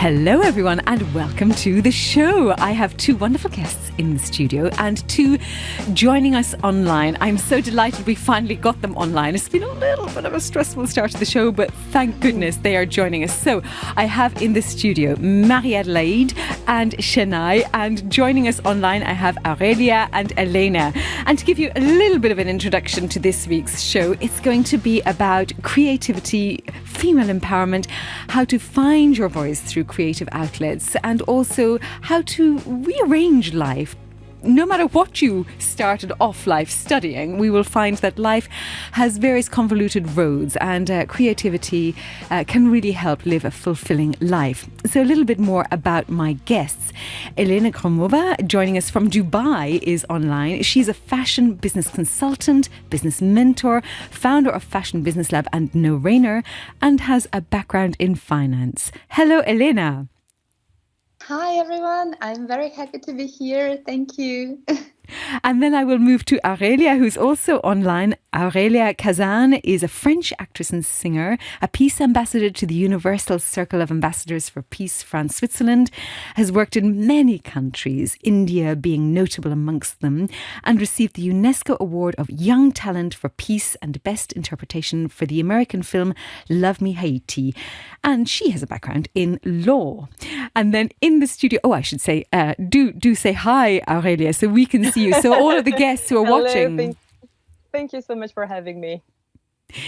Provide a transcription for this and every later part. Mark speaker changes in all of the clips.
Speaker 1: Hello everyone and welcome to the show. I have two wonderful guests in the studio and two joining us online. I'm so delighted we finally got them online. It's been a little bit of a stressful start to the show, but thank goodness they are joining us. So I have in the studio Marie-Adélaïde and Senay, and joining us online I have Aurélia and Elena. And to give you a little bit of an introduction to this week's show, it's going to be about creativity, female empowerment, how to find your voice through creative outlets, and also how to rearrange life. No matter what you started off life studying, we will find that life has various convoluted roads, and creativity can really help live a fulfilling life. So a little bit more about my guests. Elena Gromova, joining us from Dubai, is online. She's a fashion business consultant, business mentor, founder of Fashion Business Lab and No Rainer, and has a background in finance. Hello, Elena.
Speaker 2: Hi everyone, I'm very happy to be here. Thank you.
Speaker 1: And then I will move to Aurélia, who's also online. Aurélia Khazan is a French actress and singer, a peace ambassador to the Universal Circle of Ambassadors for Peace, France, Switzerland, has worked in many countries, India being notable amongst them, and received the UNESCO Award of Young Talent for Peace and Best Interpretation for the American film Love Me Haiti. And she has a background in law. And then in the studio, I should say, do say hi, Aurélia, so we can see you. So all of the guests who are watching.
Speaker 3: Thank you so much for having me.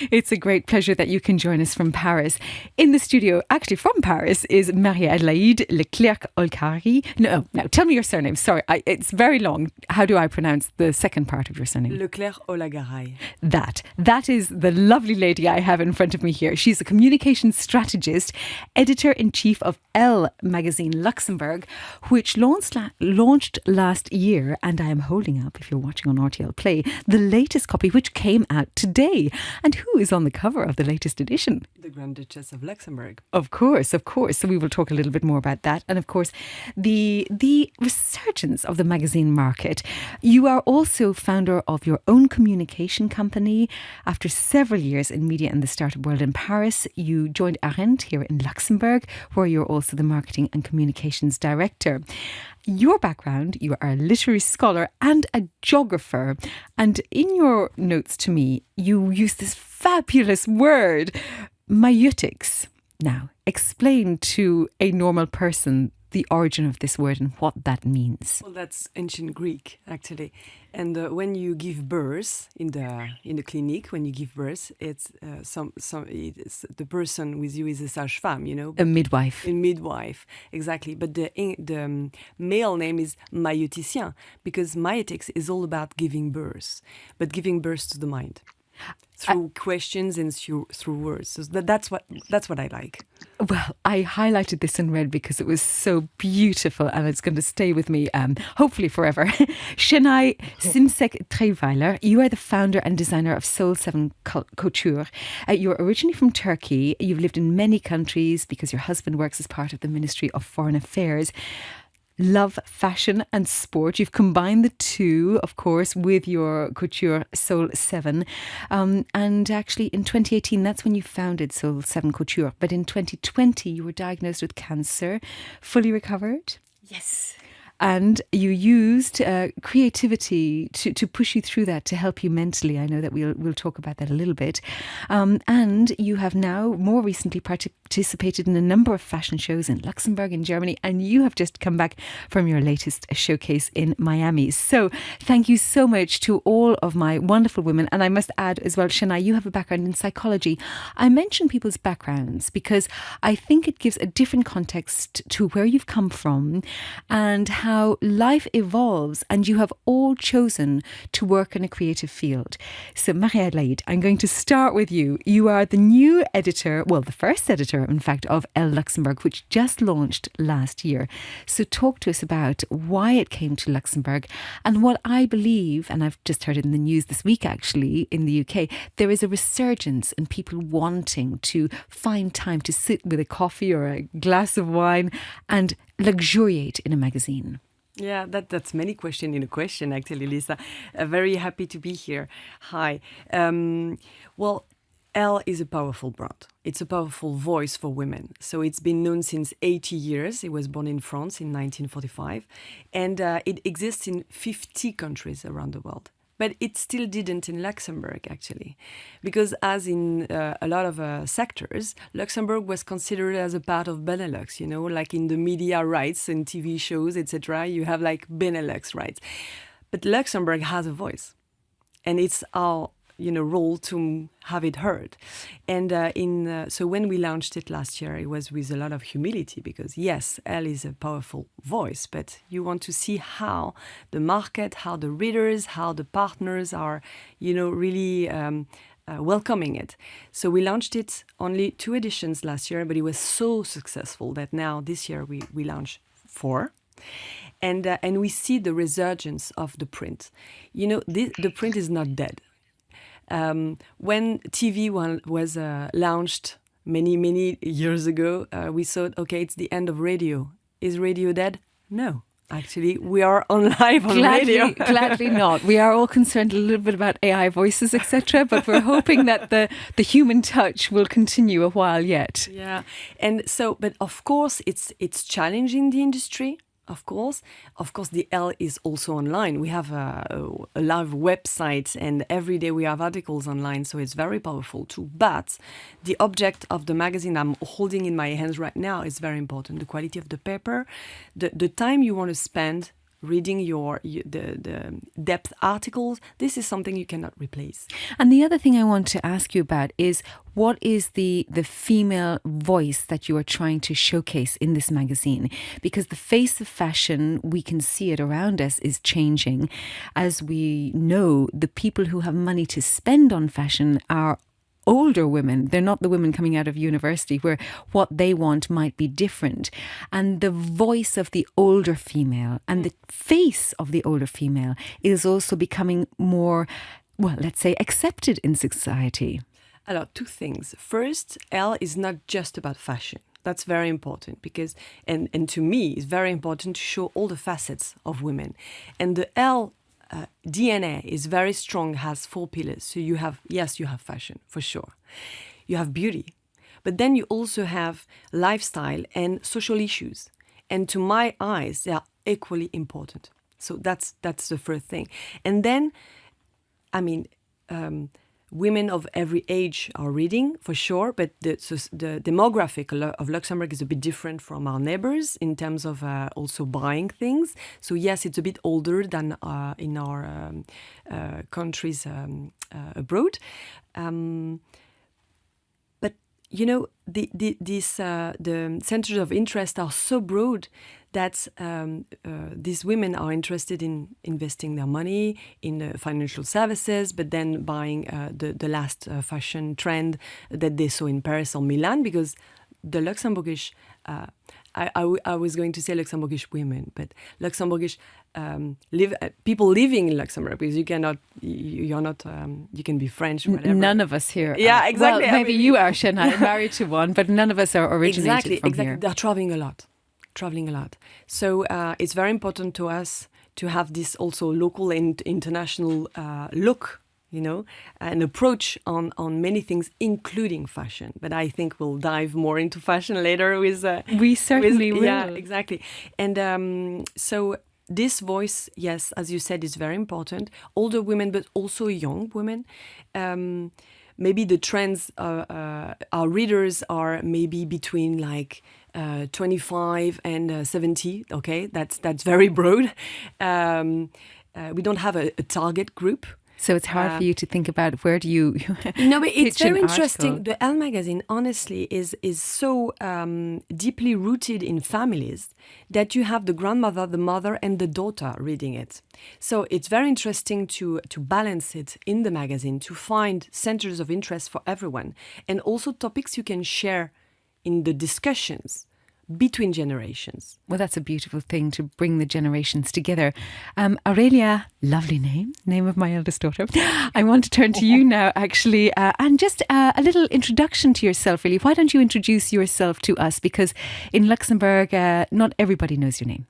Speaker 1: It's a great pleasure that you can join us from Paris. In the studio, actually from Paris, is Marie-Adélaïde Leclercq-Olhagaray. No, tell me your surname. Sorry, it's very long. How do I pronounce the second part of your surname?
Speaker 3: Leclercq-Olhagaray.
Speaker 1: That is the lovely lady I have in front of me here. She's a communications strategist, editor-in-chief of ELLE magazine Luxembourg, which launched last year. And I am holding up, if you're watching on RTL Play, the latest copy, which came out today. And who is on the cover of the latest edition?
Speaker 3: The Grand Duchess of Luxembourg.
Speaker 1: Of course. So we will talk a little bit more about that. And of course, the resurgence of the magazine market. You are also founder of your own communication company. After several years in media and the startup world in Paris, you joined Arendt here in Luxembourg, where you're also the marketing and communications director. Your background, you are a literary scholar and a geographer. And in your notes to me, you use this fabulous word, maïeutics. Now, explain to a normal person the origin of this word and what that means.
Speaker 3: Well, that's ancient Greek, actually. And when you give birth in the clinic, when you give birth, it's it's the person with you is a sage-femme, you know,
Speaker 1: a midwife.
Speaker 3: A midwife, exactly. But the male name is maïeuticien, because maïeutics is all about giving birth, but giving birth to the mind through questions and through words. So that's what I like.
Speaker 1: Well, I highlighted this in red because it was so beautiful and it's going to stay with me, hopefully forever. Senay Simsek Trierweiler, you are the founder and designer of Soul7 Couture. You're originally from Turkey. You've lived in many countries because your husband works as part of the Ministry of Foreign Affairs. Love fashion and sport. You've combined the two, of course, with your couture Soul7. And actually in 2018, that's when you founded Soul7 Couture. But in 2020, you were diagnosed with cancer, fully recovered.
Speaker 3: Yes.
Speaker 1: And you used creativity to push you through that, to help you mentally. I know that we'll talk about that a little bit. And you have now more recently participated in a number of fashion shows in Luxembourg, in Germany, and you have just come back from your latest showcase in Miami. So thank you so much to all of my wonderful women. And I must add as well, Senay, you have a background in psychology. I mention people's backgrounds because I think it gives a different context to where you've come from and how life evolves, and you have all chosen to work in a creative field. So Marie-Adélaïde, I'm going to start with you. You are the new editor, well, the first editor, in fact, of ELLE Luxembourg, which just launched last year. So talk to us about why it came to Luxembourg and what I believe, and I've just heard it in the news this week actually, in the UK, there is a resurgence in people wanting to find time to sit with a coffee or a glass of wine and luxuriate in a magazine.
Speaker 3: Yeah, that's many questions in a question, actually, Lisa. Very happy to be here. Hi. Well, ELLE is a powerful brand. It's a powerful voice for women. So it's been known since 80 years. It was born in France in 1945. And it exists in 50 countries around the world. But it still didn't in Luxembourg, actually. Because as in a lot of sectors, Luxembourg was considered as a part of Benelux, you know, like in the media rights and TV shows, etc. You have like Benelux rights. But Luxembourg has a voice. And it's our role to have it heard. And so when we launched it last year, it was with a lot of humility because yes, ELLE is a powerful voice, but you want to see how the market, how the readers, how the partners are, really welcoming it. So we launched it only 2 editions last year, but it was so successful that now this year we launched 4. And we see the resurgence of the print. The print is not dead. When TV was launched many years ago, we thought, okay, it's the end of radio. Is radio dead? No. Actually, we are on live on radio.
Speaker 1: Gladly not. We are all concerned a little bit about AI voices, etc. But we're hoping that the human touch will continue a while yet.
Speaker 3: Yeah. And so, but of course, it's challenging the industry. Of course, the ELLE is also online. We have a live website, and every day we have articles online, so it's very powerful too. But the object of the magazine I'm holding in my hands right now is very important. The quality of the paper, the time you want to spend reading the depth articles, this is something you cannot replace.
Speaker 1: And the other thing I want to ask you about is what is the female voice that you are trying to showcase in this magazine? Because the face of fashion, we can see it around us, is changing. As we know, the people who have money to spend on fashion are older women. They're not the women coming out of university where what they want might be different. And the voice of the older female and the face of the older female is also becoming more, well, let's say, accepted in society.
Speaker 3: Alors, 2 things. First, ELLE is not just about fashion. That's very important because, and to me, it's very important to show all the facets of women. And the ELLE DNA is very strong, has 4 pillars. So you have fashion, for sure. You have beauty. But then you also have lifestyle and social issues. And to my eyes, they are equally important. So that's the first thing. And then, women of every age are reading, for sure, but the demographic of Luxembourg is a bit different from our neighbors in terms of also buying things. So yes, it's a bit older than in our countries abroad. But, the centers of interest are so broad that these women are interested in investing their money in financial services, but then buying the last fashion trend that they saw in Paris or Milan, because the Luxembourgish, I was going to say Luxembourgish women, but Luxembourgish people living in Luxembourg, because you can be French, whatever.
Speaker 1: None of us here.
Speaker 3: Yeah, exactly.
Speaker 1: Well, maybe you are, Senay, married to one, but none of us are originated from here.
Speaker 3: They're traveling a lot. So it's very important to us to have this also local and international look, an approach on many things, including fashion. But I think we'll dive more into fashion later with...
Speaker 1: we certainly will.
Speaker 3: Yeah, exactly. And so this voice, yes, as you said, is very important. Older women, but also young women. Maybe the trends, our readers are maybe between 25 and 70. Okay, that's very broad. We don't have a target group.
Speaker 1: So it's hard for you to think about where do you
Speaker 3: No, but it's very interesting.
Speaker 1: Article.
Speaker 3: The ELLE magazine, honestly, is so deeply rooted in families that you have the grandmother, the mother, and the daughter reading it. So it's very interesting to balance it in the magazine, to find centers of interest for everyone, and also topics you can share in the discussions between generations.
Speaker 1: Well, that's a beautiful thing, to bring the generations together. Aurélia, lovely name of my eldest daughter. I want to turn to you now, actually, and just a little introduction to yourself, really. Why don't you introduce yourself to us? Because in Luxembourg, not everybody knows your name.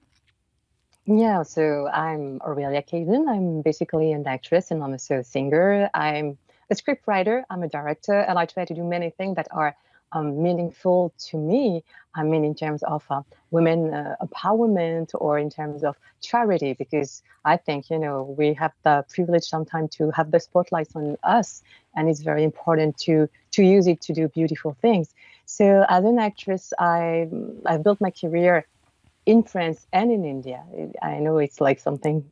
Speaker 4: Yeah, so I'm Aurélia Khazan. I'm basically an actress and I'm also a singer. I'm a script writer, I'm a director, and I try to do many things that are meaningful to me. I mean, in terms of women empowerment or in terms of charity, because I think, we have the privilege sometimes to have the spotlight on us, and it's very important to use it to do beautiful things. So as an actress, I've built my career in France and in India. I know it's like something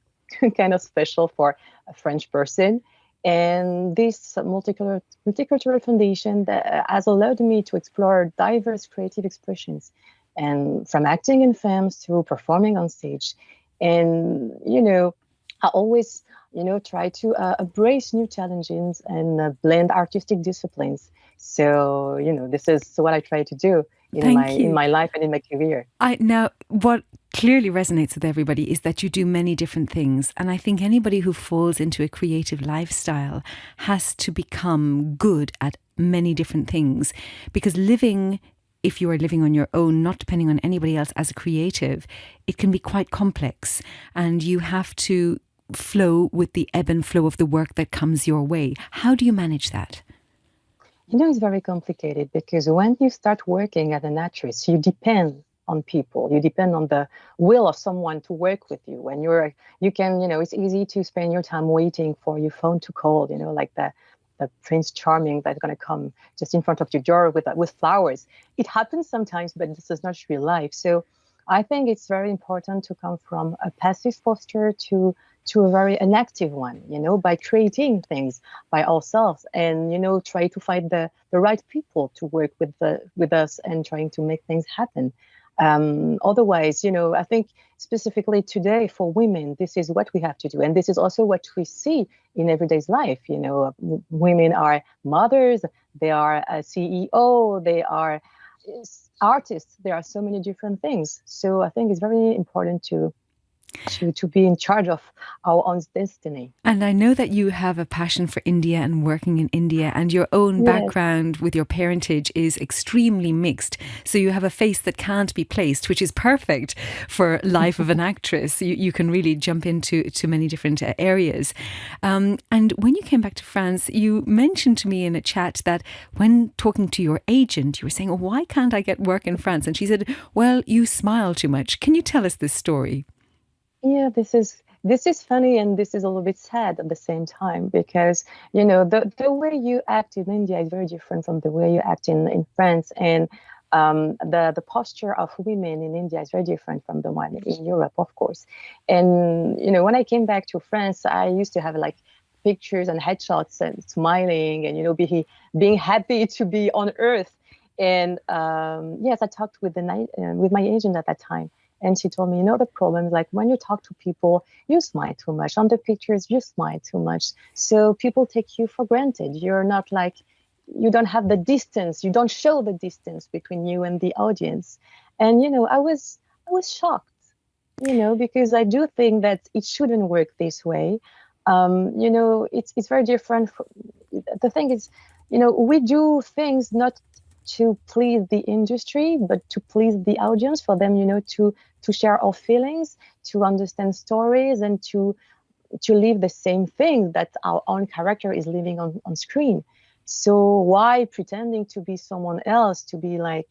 Speaker 4: kind of special for a French person. And this multicultural foundation that has allowed me to explore diverse creative expressions, and from acting in films to performing on stage. And, I always, try to embrace new challenges and blend artistic disciplines. So, this is what I try to do in my life and in my career.
Speaker 1: Now, what clearly resonates with everybody is that you do many different things. And I think anybody who falls into a creative lifestyle has to become good at many different things, because if you are living on your own, not depending on anybody else as a creative, it can be quite complex, and you have to flow with the ebb and flow of the work that comes your way. How do you manage that?
Speaker 4: It's very complicated, because when you start working as an actress, you depend on people. You depend on the will of someone to work with you. When you can, it's easy to spend your time waiting for your phone to call, like the Prince Charming that's going to come just in front of your door with flowers. It happens sometimes, but this is not real life. So I think it's very important to come from a passive posture to an active one, by creating things by ourselves, and, try to find the right people to work with us and trying to make things happen. Otherwise, I think specifically today for women, this is what we have to do. And this is also what we see in everyday life. Women are mothers, they are a CEO, they are artists. There are so many different things. So I think it's very important to be in charge of our own destiny.
Speaker 1: And I know that you have a passion for India and working in India, and your own background with your parentage is extremely mixed. So you have a face that can't be placed, which is perfect for life of an actress. You can really jump into many different areas. And when you came back to France, you mentioned to me in a chat that when talking to your agent, you were saying, why can't I get work in France? And she said, well, you smile too much. Can you tell us this story?
Speaker 4: Yeah, this is funny, and this is a little bit sad at the same time, because the way you act in India is very different from the way you act in France, and the posture of women in India is very different from the one in Europe, of course. And when I came back to France, I used to have like pictures and headshots and smiling and being happy to be on Earth. And yes, I talked with my agent at that time. And she told me, the problem is like when you talk to people, you smile too much. On the pictures, you smile too much. So people take you for granted. You're not like, you don't have the distance. You don't show the distance between you and the audience. And, I was shocked, because I do think that it shouldn't work this way. It's very different. The thing is, we do things not to please the industry, but to please the audience, for them, to share our feelings, to understand stories, and to live the same thing that our own character is living on screen. So why pretending to be someone else, to be like,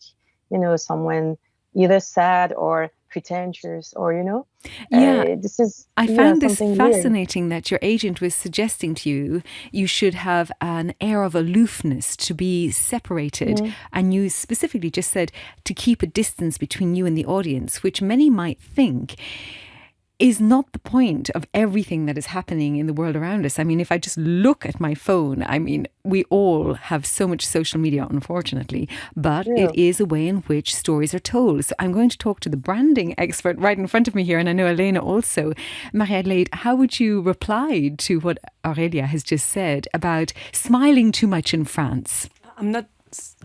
Speaker 4: someone either sad or pretentious, or
Speaker 1: I found this
Speaker 4: weird.
Speaker 1: fascinating that your agent was suggesting to you should have an air of aloofness, to be separated, and you specifically just said to keep a distance between you and the audience, which many might think is not the point of everything that is happening in the world around us. I mean, if I just look at my phone, we all have so much social media, unfortunately, but it is a way in which stories are told. So I'm going to talk to the branding expert right in front of me here, and I know Elena also. Marie-Adélaïde, how would you reply to what Aurélia has just said about smiling too much in France?
Speaker 3: I'm not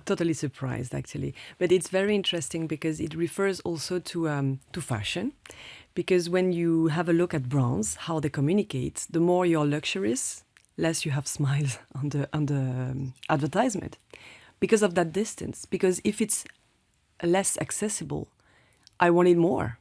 Speaker 3: totally surprised, actually, but it's very interesting because it refers also to fashion. Because when you have a look at brands, how they communicate, the more you're luxurious, less you have smiles on the advertisement. Because of that distance. Because if it's less accessible, I want it more.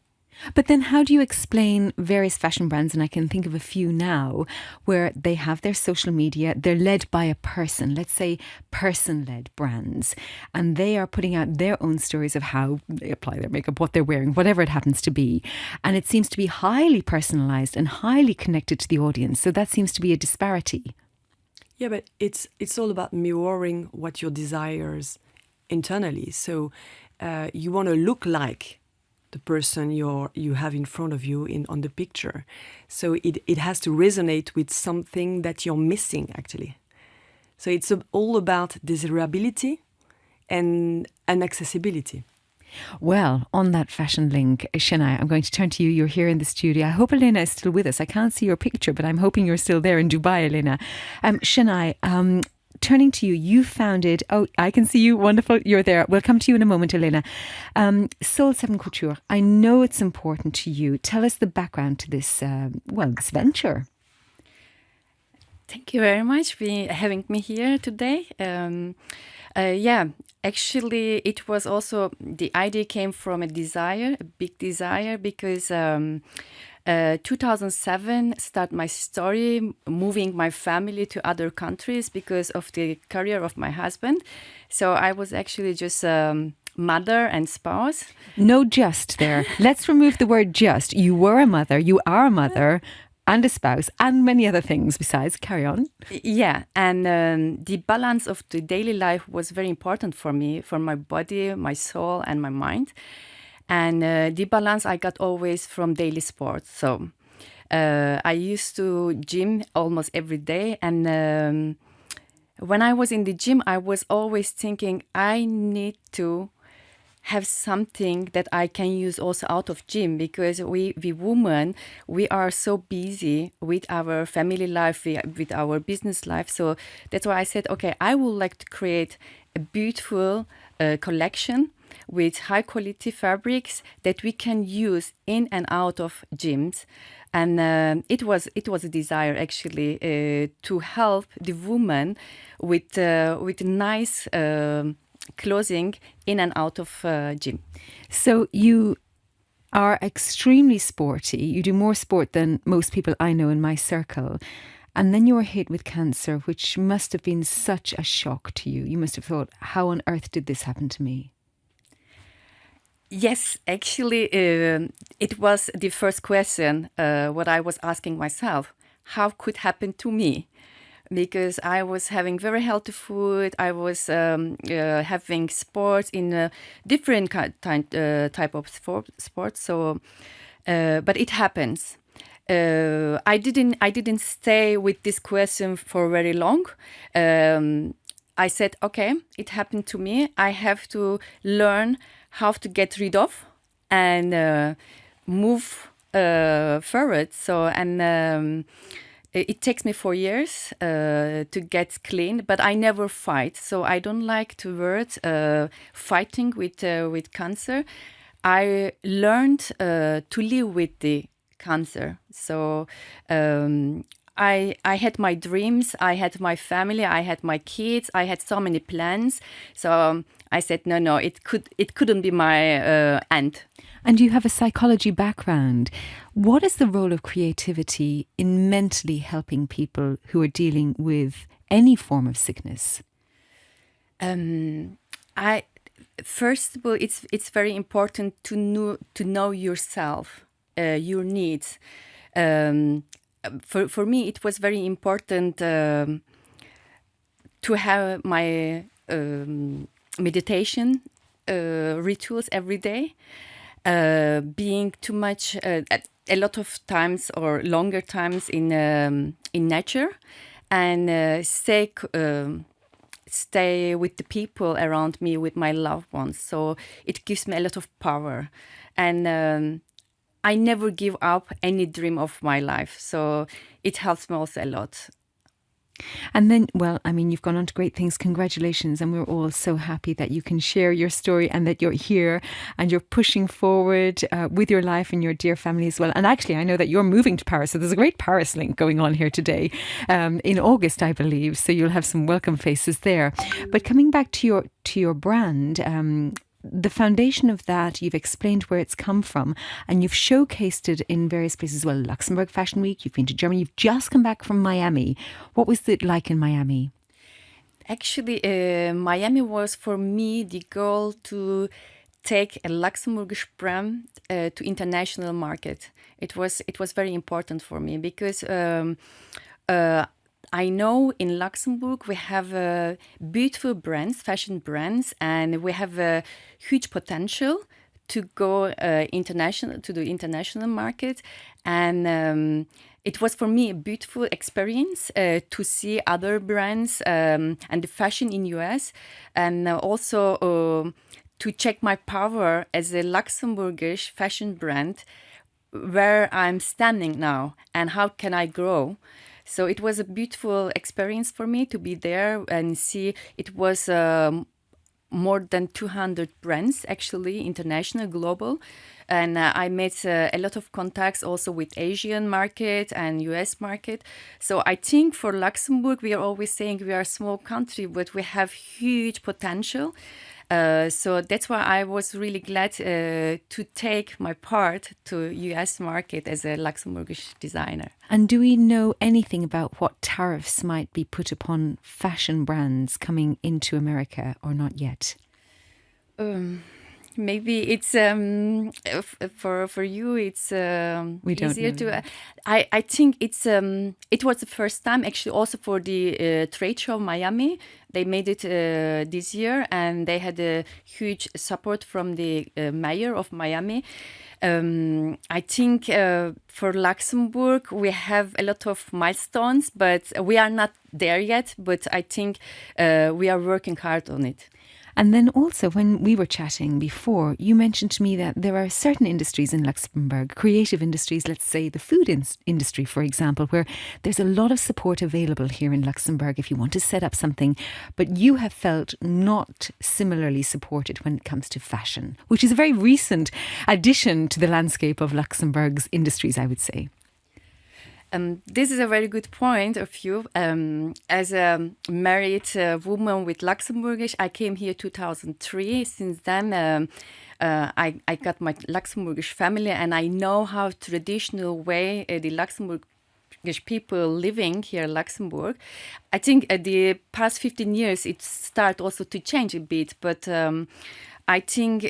Speaker 1: But then how do you explain various fashion brands, and I can think of a few now, where they have their social media, they're led by a person, let's say person-led brands, and they are putting out their own stories of how they apply their makeup, what they're wearing, whatever it happens to be. And it seems to be highly personalised and highly connected to the audience. So that seems to be a disparity.
Speaker 3: Yeah, but it's all about mirroring what your desires internally. So you want to look like the person you have in front of you on the picture. So it has to resonate with something that you're missing, actually. So it's all about desirability and accessibility.
Speaker 1: Well, on that fashion link, Senay, I'm going to turn to you. You're here in the studio. I hope Elena is still with us. I can't see your picture, but I'm hoping you're still there in Dubai, Elena. Senay, turning to you, you founded, I can see you, wonderful, you're there. We'll come to you in a moment, Elena. Soul7 Couture, I know it's important to you. Tell us the background to this, this venture.
Speaker 5: Thank you very much for having me here today. Actually, it was also, the idea came from a big desire, because 2007 start my story, moving my family to other countries because of the career of my husband. So I was actually just mother and spouse.
Speaker 1: No just there. Let's remove the word just. You were a mother, you are a mother and a spouse and many other things besides. Carry on.
Speaker 5: Yeah, and the balance of the daily life was very important for me, for my body, my soul and my mind. And the balance I got always from daily sports. So I used to gym almost every day. And when I was in the gym, I was always thinking I need to have something that I can use also out of gym, because we women, we are so busy with our family life, with our business life. So that's why I said, okay, I would like to create a beautiful collection with high quality fabrics that we can use in and out of gyms. And it was a desire actually to help the woman with nice clothing in and out of gym.
Speaker 1: So you are extremely sporty. You do more sport than most people I know in my circle. And then you were hit with cancer, which must have been such a shock to you. You must have thought, how on earth did this happen to me?
Speaker 5: Yes, actually, it was the first question what I was asking myself. How could happen to me? Because I was having very healthy food. I was having sports in different type of sports. So, but it happens. I didn't stay with this question for very long. I said, okay, it happened to me. I have to learn how to get rid of and move forward. So, and it takes me 4 years to get clean, but I never fight. So I don't like the word fighting with cancer. I learned to live with the cancer. So I had my dreams, I had my family, I had my kids, I had so many plans. So I said, no, it couldn't be my end.
Speaker 1: And you have a psychology background. What is the role of creativity in mentally helping people who are dealing with any form of sickness?
Speaker 5: First of all, it's very important to know yourself, your needs. For me, it was very important to have my meditation rituals every day. Being too much, a lot of times or longer times in nature, and stay with the people around me, with my loved ones. So it gives me a lot of power, and I never give up any dream of my life. So it helps me also a lot.
Speaker 1: And then, well, I mean, you've gone on to great things. Congratulations. And we're all so happy that you can share your story and that you're here and you're pushing forward with your life and your dear family as well. And actually, I know that you're moving to Paris. So there's a great Paris link going on here today in August, I believe. So you'll have some welcome faces there. But coming back to your brand, the foundation of that, you've explained where it's come from, and you've showcased it in various places. Well, Luxembourg Fashion Week, you've been to Germany, you've just come back from Miami. What was it like in Miami?
Speaker 5: Actually, Miami was for me the goal to take a Luxembourgish brand to international market. It was very important for me because I know in Luxembourg we have beautiful brands, fashion brands, and we have a huge potential to go international, to the international market. And it was for me a beautiful experience to see other brands and the fashion in US, and also to check my power as a Luxembourgish fashion brand, where I'm standing now and how can I grow. So it was a beautiful experience for me to be there and see. It was more than 200 brands, actually, international, global. And I made a lot of contacts also with Asian market and US market. So I think for Luxembourg, we are always saying we are a small country, but we have huge potential. So that's why I was really glad to take my part to US market as a Luxembourgish designer.
Speaker 1: And do we know anything about what tariffs might be put upon fashion brands coming into America or not yet?
Speaker 5: Maybe it's for you. It's
Speaker 1: We don't
Speaker 5: easier
Speaker 1: know.
Speaker 5: to. I think it's it was the first time actually also for the trade show Miami. They made it this year, and they had a huge support from the mayor of Miami. I think for Luxembourg we have a lot of milestones, but we are not there yet. But I think we are working hard on it.
Speaker 1: And then also, when we were chatting before, you mentioned to me that there are certain industries in Luxembourg, creative industries, let's say the food industry, for example, where there's a lot of support available here in Luxembourg if you want to set up something, but you have felt not similarly supported when it comes to fashion, which is a very recent addition to the landscape of Luxembourg's industries, I would say.
Speaker 5: This is a very good point of view. As a married woman with Luxembourgish, I came here 2003. Since then, I got my Luxembourgish family, and I know how traditional way the Luxembourgish people living here in Luxembourg. I think the past 15 years it started also to change a bit, but I think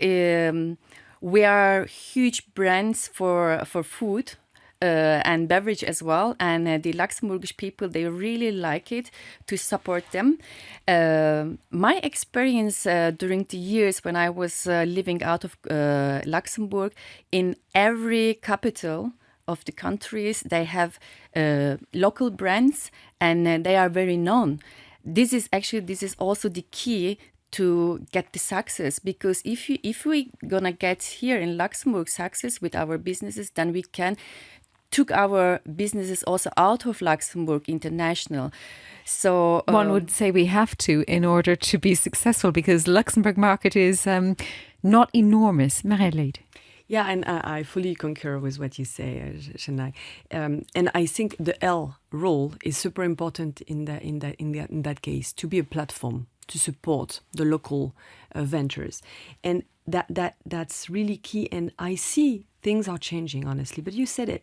Speaker 5: we are huge brands for food. And beverage as well, and the Luxembourgish people, they really like it, to support them. My experience during the years when I was living out of Luxembourg, in every capital of the countries, they have local brands, and they are very known. This is also the key to get the success, because if we gonna get here in Luxembourg success with our businesses, then we can took our businesses also out of Luxembourg international. So
Speaker 1: one would say we have to in order to be successful, because Luxembourg market is not enormous. Marie-Adélaïde.
Speaker 3: Yeah, and I fully concur with what you say, Senay. And I think the ELLE role is super important in that case, to be a platform to support the local ventures, and that's really key. And I see things are changing, honestly. But you said it,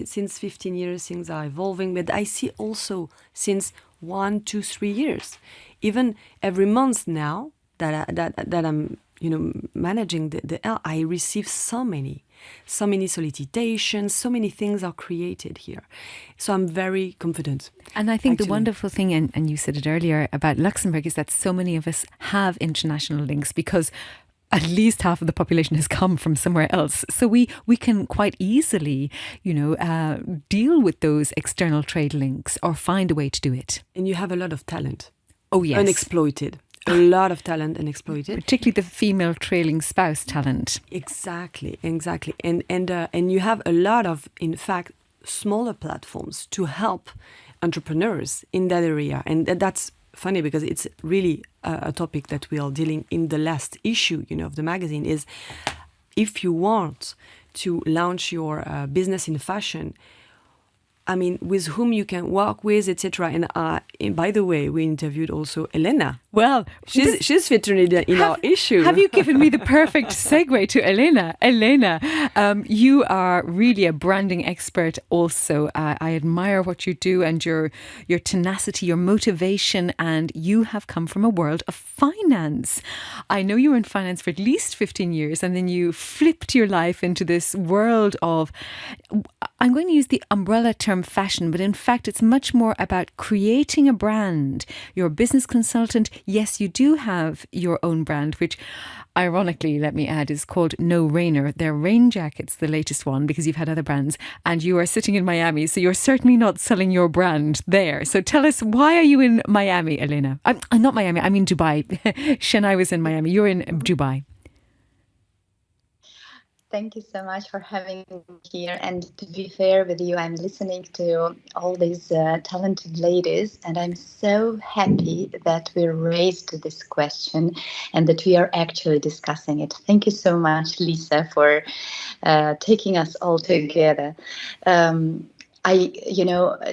Speaker 3: since 15 years things are evolving. But I see also since 1, 2, 3 years, even every month now that I'm managing the ELLE, I receive so many solicitations, so many things are created here. So I'm very confident.
Speaker 1: And I think
Speaker 3: actually.
Speaker 1: The wonderful thing, and you said it earlier, about Luxembourg is that so many of us have international links, because at least half of the population has come from somewhere else. So we can quite easily, deal with those external trade links or find a way to do it.
Speaker 3: And you have a lot of talent.
Speaker 1: Oh, yes.
Speaker 3: Unexploited. A lot of talent unexploited.
Speaker 1: Particularly the female trailing spouse talent.
Speaker 3: Exactly. And you have a lot of, in fact, smaller platforms to help entrepreneurs in that area. And that's funny, because it's really a topic that we are dealing in the last issue, of the magazine, is if you want to launch your business in fashion, I mean, with whom you can work with, etc. And by the way, we interviewed also Elena.
Speaker 1: Well,
Speaker 3: she's featured in our issue.
Speaker 1: Have you given me the perfect segue to Elena? Elena, you are really a branding expert also. I admire what you do and your tenacity, your motivation, and you have come from a world of finance. I know you were in finance for at least 15 years and then you flipped your life into this world of, I'm going to use the umbrella term fashion, but in fact it's much more about creating a brand. You're a business consultant. Yes, you do have your own brand, which ironically, let me add, is called No Rainer. They're rain jackets, the latest one, because you've had other brands. And you are sitting in Miami, so you're certainly not selling your brand there. So tell us, why are you in Miami, Elena? I'm not Miami, I mean Dubai. Senay was in Miami. You're in Dubai.
Speaker 2: Thank you so much for having me here. And to be fair with you, I'm listening to all these talented ladies, and I'm so happy that we raised this question and that we are actually discussing it. Thank you so much, Lisa, for taking us all together.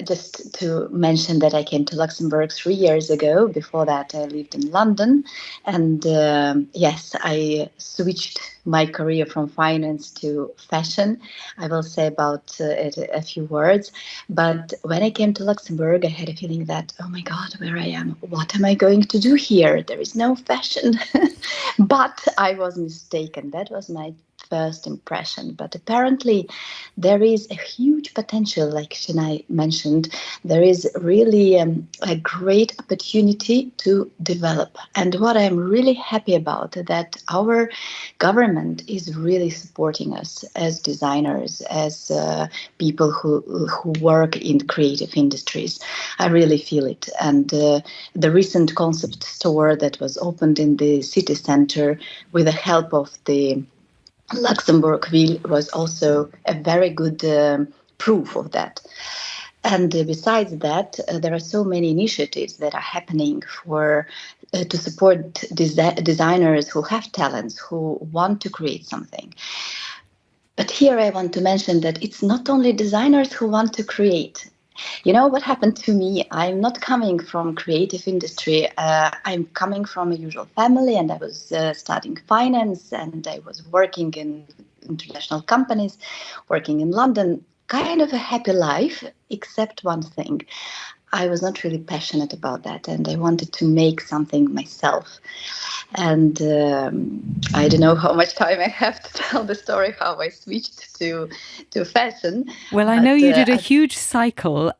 Speaker 2: Just to mention that I came to Luxembourg 3 years ago. Before that, I lived in London. And yes, I switched my career from finance to fashion. I will say about it a few words. But when I came to Luxembourg, I had a feeling that, oh my God, where I am, what am I going to do here? There is no fashion. But I was mistaken. That was my first impression. But apparently there is a huge potential, like Senay mentioned. There is really a great opportunity to develop. And what I'm really happy about that our government is really supporting us as designers, as people who work in creative industries. I really feel it. And the recent concept store that was opened in the city center with the help of the Luxembourg Ville was also a very good proof of that. And besides that, there are so many initiatives that are happening for to support designers who have talents, who want to create something. But here I want to mention that it's not only designers who want to create. You know what happened to me? I'm not coming from creative industry. I'm coming from a usual family, and I was studying finance, and I was working in international companies, working in London. Kind of a happy life, except one thing. I was not really passionate about that, and I wanted to make something myself. And I don't know how much time I have to tell the story how I switched to fashion.
Speaker 1: Well, I know you did a huge cycle.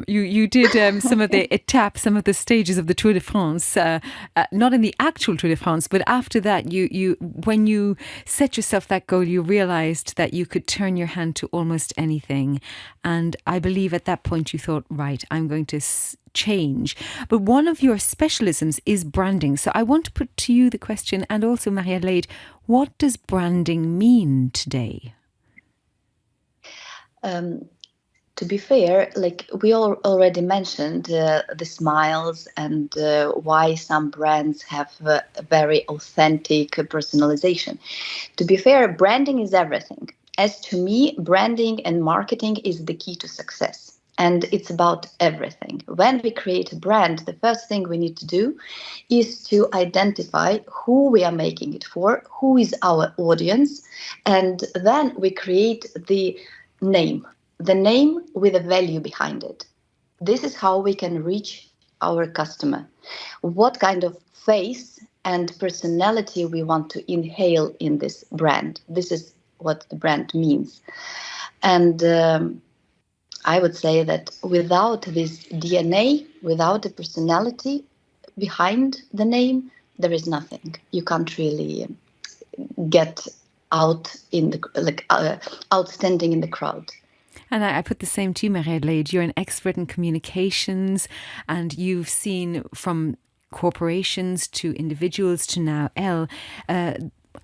Speaker 1: You did some of the etappes, some of the stages of the Tour de France, not in the actual Tour de France, but after that, you when you set yourself that goal, you realised that you could turn your hand to almost anything. And I believe at that point you thought, right, I'm going to change. But one of your specialisms is branding. So I want to put to you the question, and also Marie-Adélaïde, what does branding mean today?
Speaker 2: To be fair, like we all already mentioned, the smiles and why some brands have a very authentic personalization. To be fair, branding is everything. As to me, branding and marketing is the key to success. And it's about everything. When we create a brand, the first thing we need to do is to identify who we are making it for, who is our audience, and then we create the name with a value behind it. This is how we can reach our customer. What kind of face and personality we want to inhale in this brand. This is what the brand means. And I would say that without this DNA, without the personality behind the name, there is nothing. You can't really get out in the outstanding in the crowd.
Speaker 1: And I put the same to you, Marie-Adélaïde. You're an expert in communications, and you've seen from corporations to individuals to now ELLE,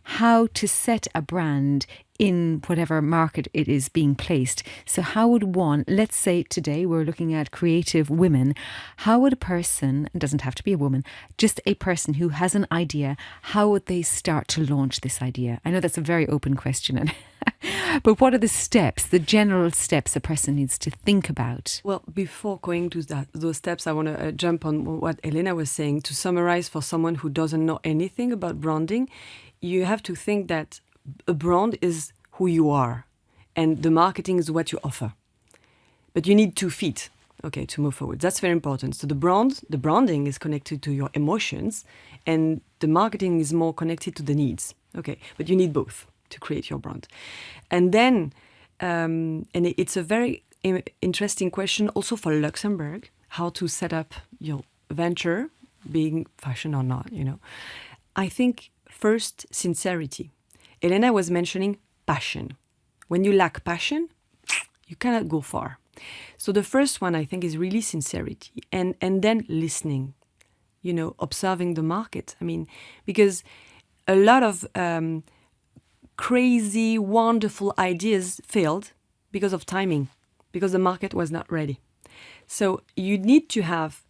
Speaker 1: how to set a brand in whatever market it is being placed. So how would one, let's say today we're looking at creative women, how would a person, it doesn't have to be a woman, just a person who has an idea, how would they start to launch this idea? I know that's a very open question, but what are the steps, the general steps a person needs to think about?
Speaker 3: Well, before going to those steps, I want to jump on what Elena was saying. To summarize, for someone who doesn't know anything about branding, you have to think that a brand is who you are and the marketing is what you offer. But you need 2 feet, okay, to move forward. That's very important. So the branding is connected to your emotions and the marketing is more connected to the needs. Okay, but you need both to create your brand. And then, and it's a very interesting question also for Luxembourg, how to set up your venture, being fashion or not, I think first, sincerity. Elena was mentioning passion. When you lack passion, you cannot go far. So the first one, I think, is really sincerity. And then listening, observing the market. I mean, because a lot of crazy, wonderful ideas failed because of timing, because the market was not ready. So you need to have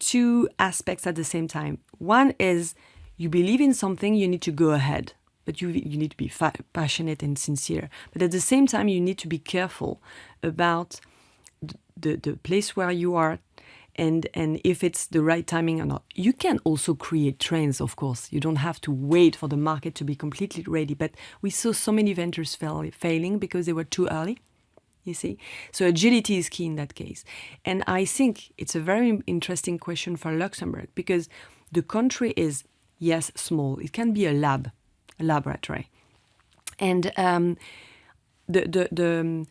Speaker 3: 2 aspects at the same time. One is you believe in something, you need to go ahead. But you need to be passionate and sincere. But at the same time, you need to be careful about the place where you are and if it's the right timing or not. You can also create trends, of course. You don't have to wait for the market to be completely ready. But we saw so many ventures failing because they were too early, you see. So agility is key in that case. And I think it's a very interesting question for Luxembourg because the country is, yes, small. It can be a laboratory, and the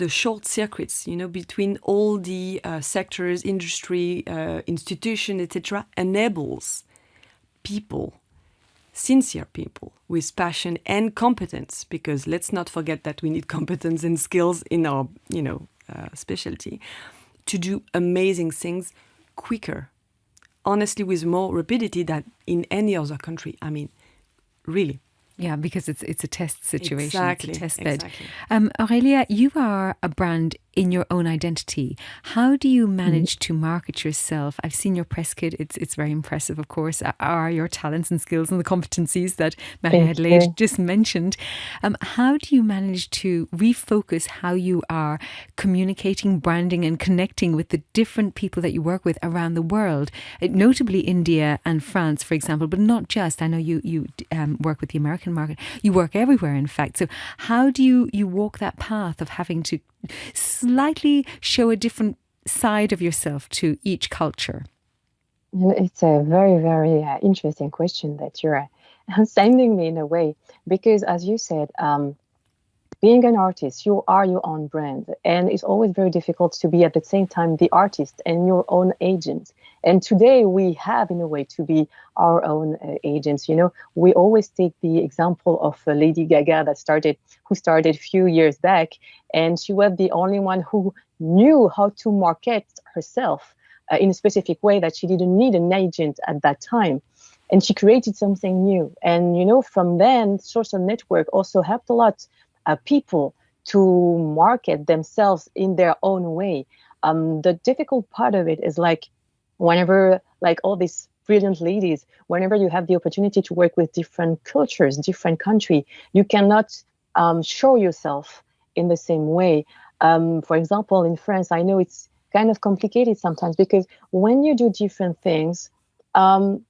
Speaker 3: short circuits, between all the sectors, industry, institution, etc., enables people, sincere people with passion and competence. Because let's not forget that we need competence and skills in our, specialty, to do amazing things quicker. Honestly, with more rapidity than in any other country. I mean. Really.
Speaker 1: Yeah, because it's a test situation.
Speaker 3: Exactly,
Speaker 1: it's a test bed.
Speaker 3: Exactly.
Speaker 1: Aurélia, you are a brand in your own identity. How do you manage to market yourself? I've seen your press kit. It's very impressive, of course, are your talents and skills and the competencies that Marie-Adélaïde just mentioned. How do you manage to refocus how you are communicating, branding and connecting with the different people that you work with around the world, notably India and France, for example, but not just. I know you work with the American market. You work everywhere, in fact. So how do you walk that path of having to slightly show a different side of yourself to each culture?
Speaker 4: It's a very, very interesting question that you're sending me in a way, because as you said, being an artist, you are your own brand, and it's always very difficult to be at the same time the artist and your own agent. And today we have, in a way, to be our own agents. We always take the example of Lady Gaga who started a few years back, and she was the only one who knew how to market herself in a specific way that she didn't need an agent at that time. And she created something new. And, from then, social network also helped a lot people to market themselves in their own way. The difficult part of it is whenever, all these brilliant ladies, whenever you have the opportunity to work with different cultures, different country, you cannot show yourself in the same way. For example, in France, I know it's kind of complicated sometimes because when you do different things,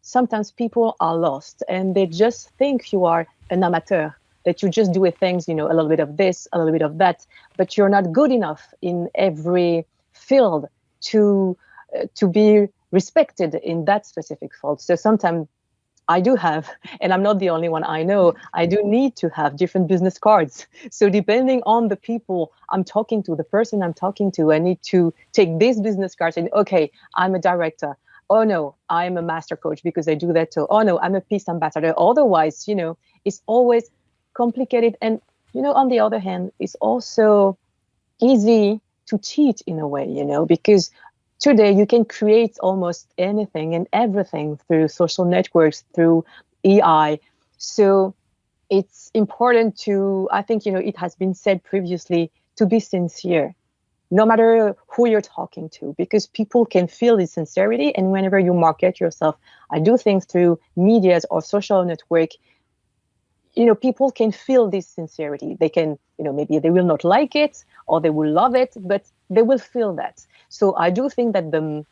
Speaker 4: sometimes people are lost and they just think you are an amateur, that you just do things, a little bit of this, a little bit of that, but you're not good enough in every field to be respected in that specific field. So sometimes I do have, and I'm not the only one I know, I do need to have different business cards. So depending on the people I'm talking to, the person I'm talking to, I need to take this business card and, okay, I'm a director. Oh no, I'm a master coach because I do that too. Oh no, I'm a peace ambassador. Otherwise, it's always complicated. And, on the other hand, it's also easy to cheat in a way, because today you can create almost anything and everything through social networks, through AI. So it's important to, I think, it has been said previously, to be sincere, no matter who you're talking to, because people can feel the sincerity. And whenever you market yourself, I do think through medias or social network, people can feel this sincerity. They can, maybe they will not like it or they will love it, but they will feel that. So I do think that the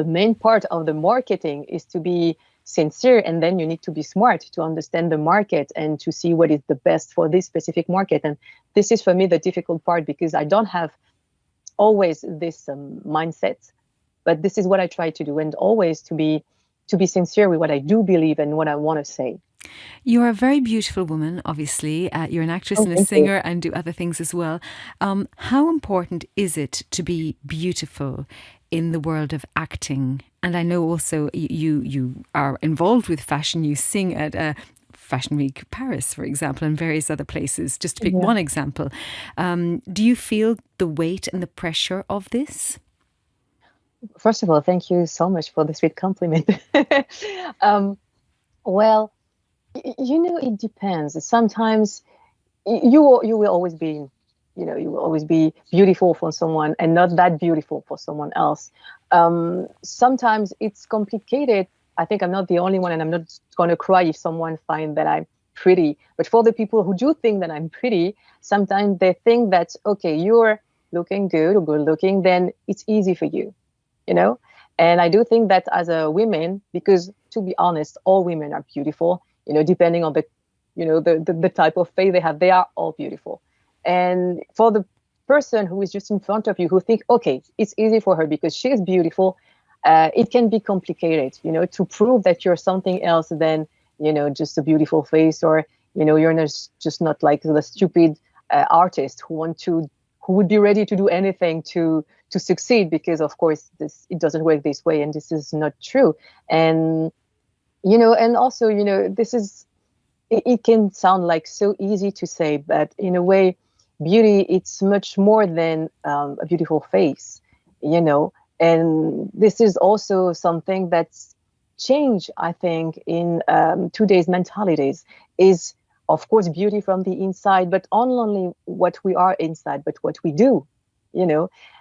Speaker 4: main part of the marketing is to be sincere, and then you need to be smart to understand the market and to see what is the best for this specific market. And this is for me the difficult part, because I don't have always this mindset, but this is what I try to do, and always to be sincere with what I do believe and what I want to say.
Speaker 1: You're a very beautiful woman, obviously. You're an actress and a singer and do other things as well. How important is it to be beautiful in the world of acting? And I know also you are involved with fashion. You sing at Fashion Week Paris, for example, and various other places, just to pick one example. Do you feel the weight and the pressure of this?
Speaker 4: First of all, thank you so much for the sweet compliment. Well, it depends. Sometimes you will always be, you will always be beautiful for someone and not that beautiful for someone else. Sometimes it's complicated. I think I'm not the only one, and I'm not going to cry if someone finds that I'm pretty. But for the people who do think that I'm pretty, sometimes they think that, okay, you're looking good or good looking, then it's easy for you, And I do think that as a woman, because to be honest, all women are beautiful, depending on the, the type of face they have, they are all beautiful. And for the person who is just in front of you, who think, okay, it's easy for her because she is beautiful, it can be complicated, to prove that you're something else than, just a beautiful face, or, you're just not like the stupid artist who would be ready to do anything to succeed, because of course it doesn't work this way, and this is not true. And and also, this is, it can sound like so easy to say, but in a way, beauty, it's much more than a beautiful face, and this is also something that's changed, I think, in today's mentalities, is of course beauty from the inside, but not only what we are inside, but what we do,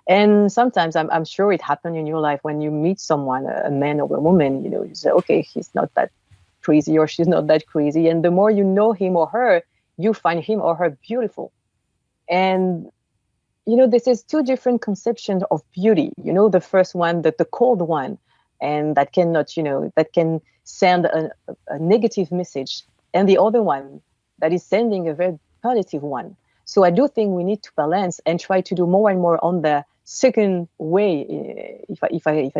Speaker 4: And sometimes I'm sure it happened in your life when you meet someone, a man or a woman, you say, okay, he's not that crazy or she's not that crazy. And the more you know him or her, you find him or her beautiful. And, this is two different conceptions of beauty. The first one, the cold one, and that cannot, that can send a negative message. And the other one that is sending a very positive one. So I do think we need to balance and try to do more and more on the second way, if I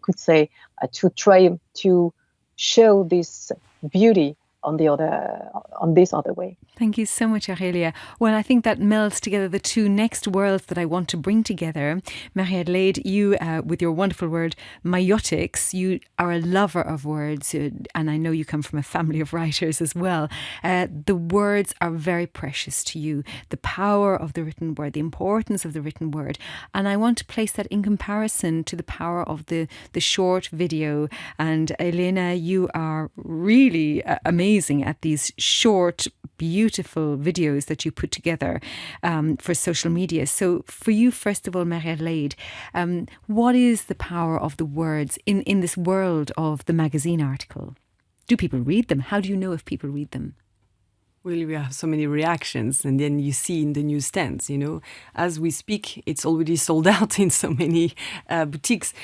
Speaker 4: could say, to try to show this beauty on this other way.
Speaker 1: Thank you so much, Aurélia. Well, I think that melds together the two next worlds that I want to bring together. Marie-Adélaïde, you, with your wonderful word, meiotics, you are a lover of words, and I know you come from a family of writers as well. The words are very precious to you, the power of the written word, the importance of the written word. And I want to place that in comparison to the power of the short video. And Elena, you are really amazing at these short, beautiful videos that you put together for social media. So for you, first of all, Marie-Adélaïde, what is the power of the words in this world of the magazine article? Do people read them? How do you know if people read them?
Speaker 3: Well, we have so many reactions, and then you see in the newsstands, as we speak, it's already sold out in so many boutiques.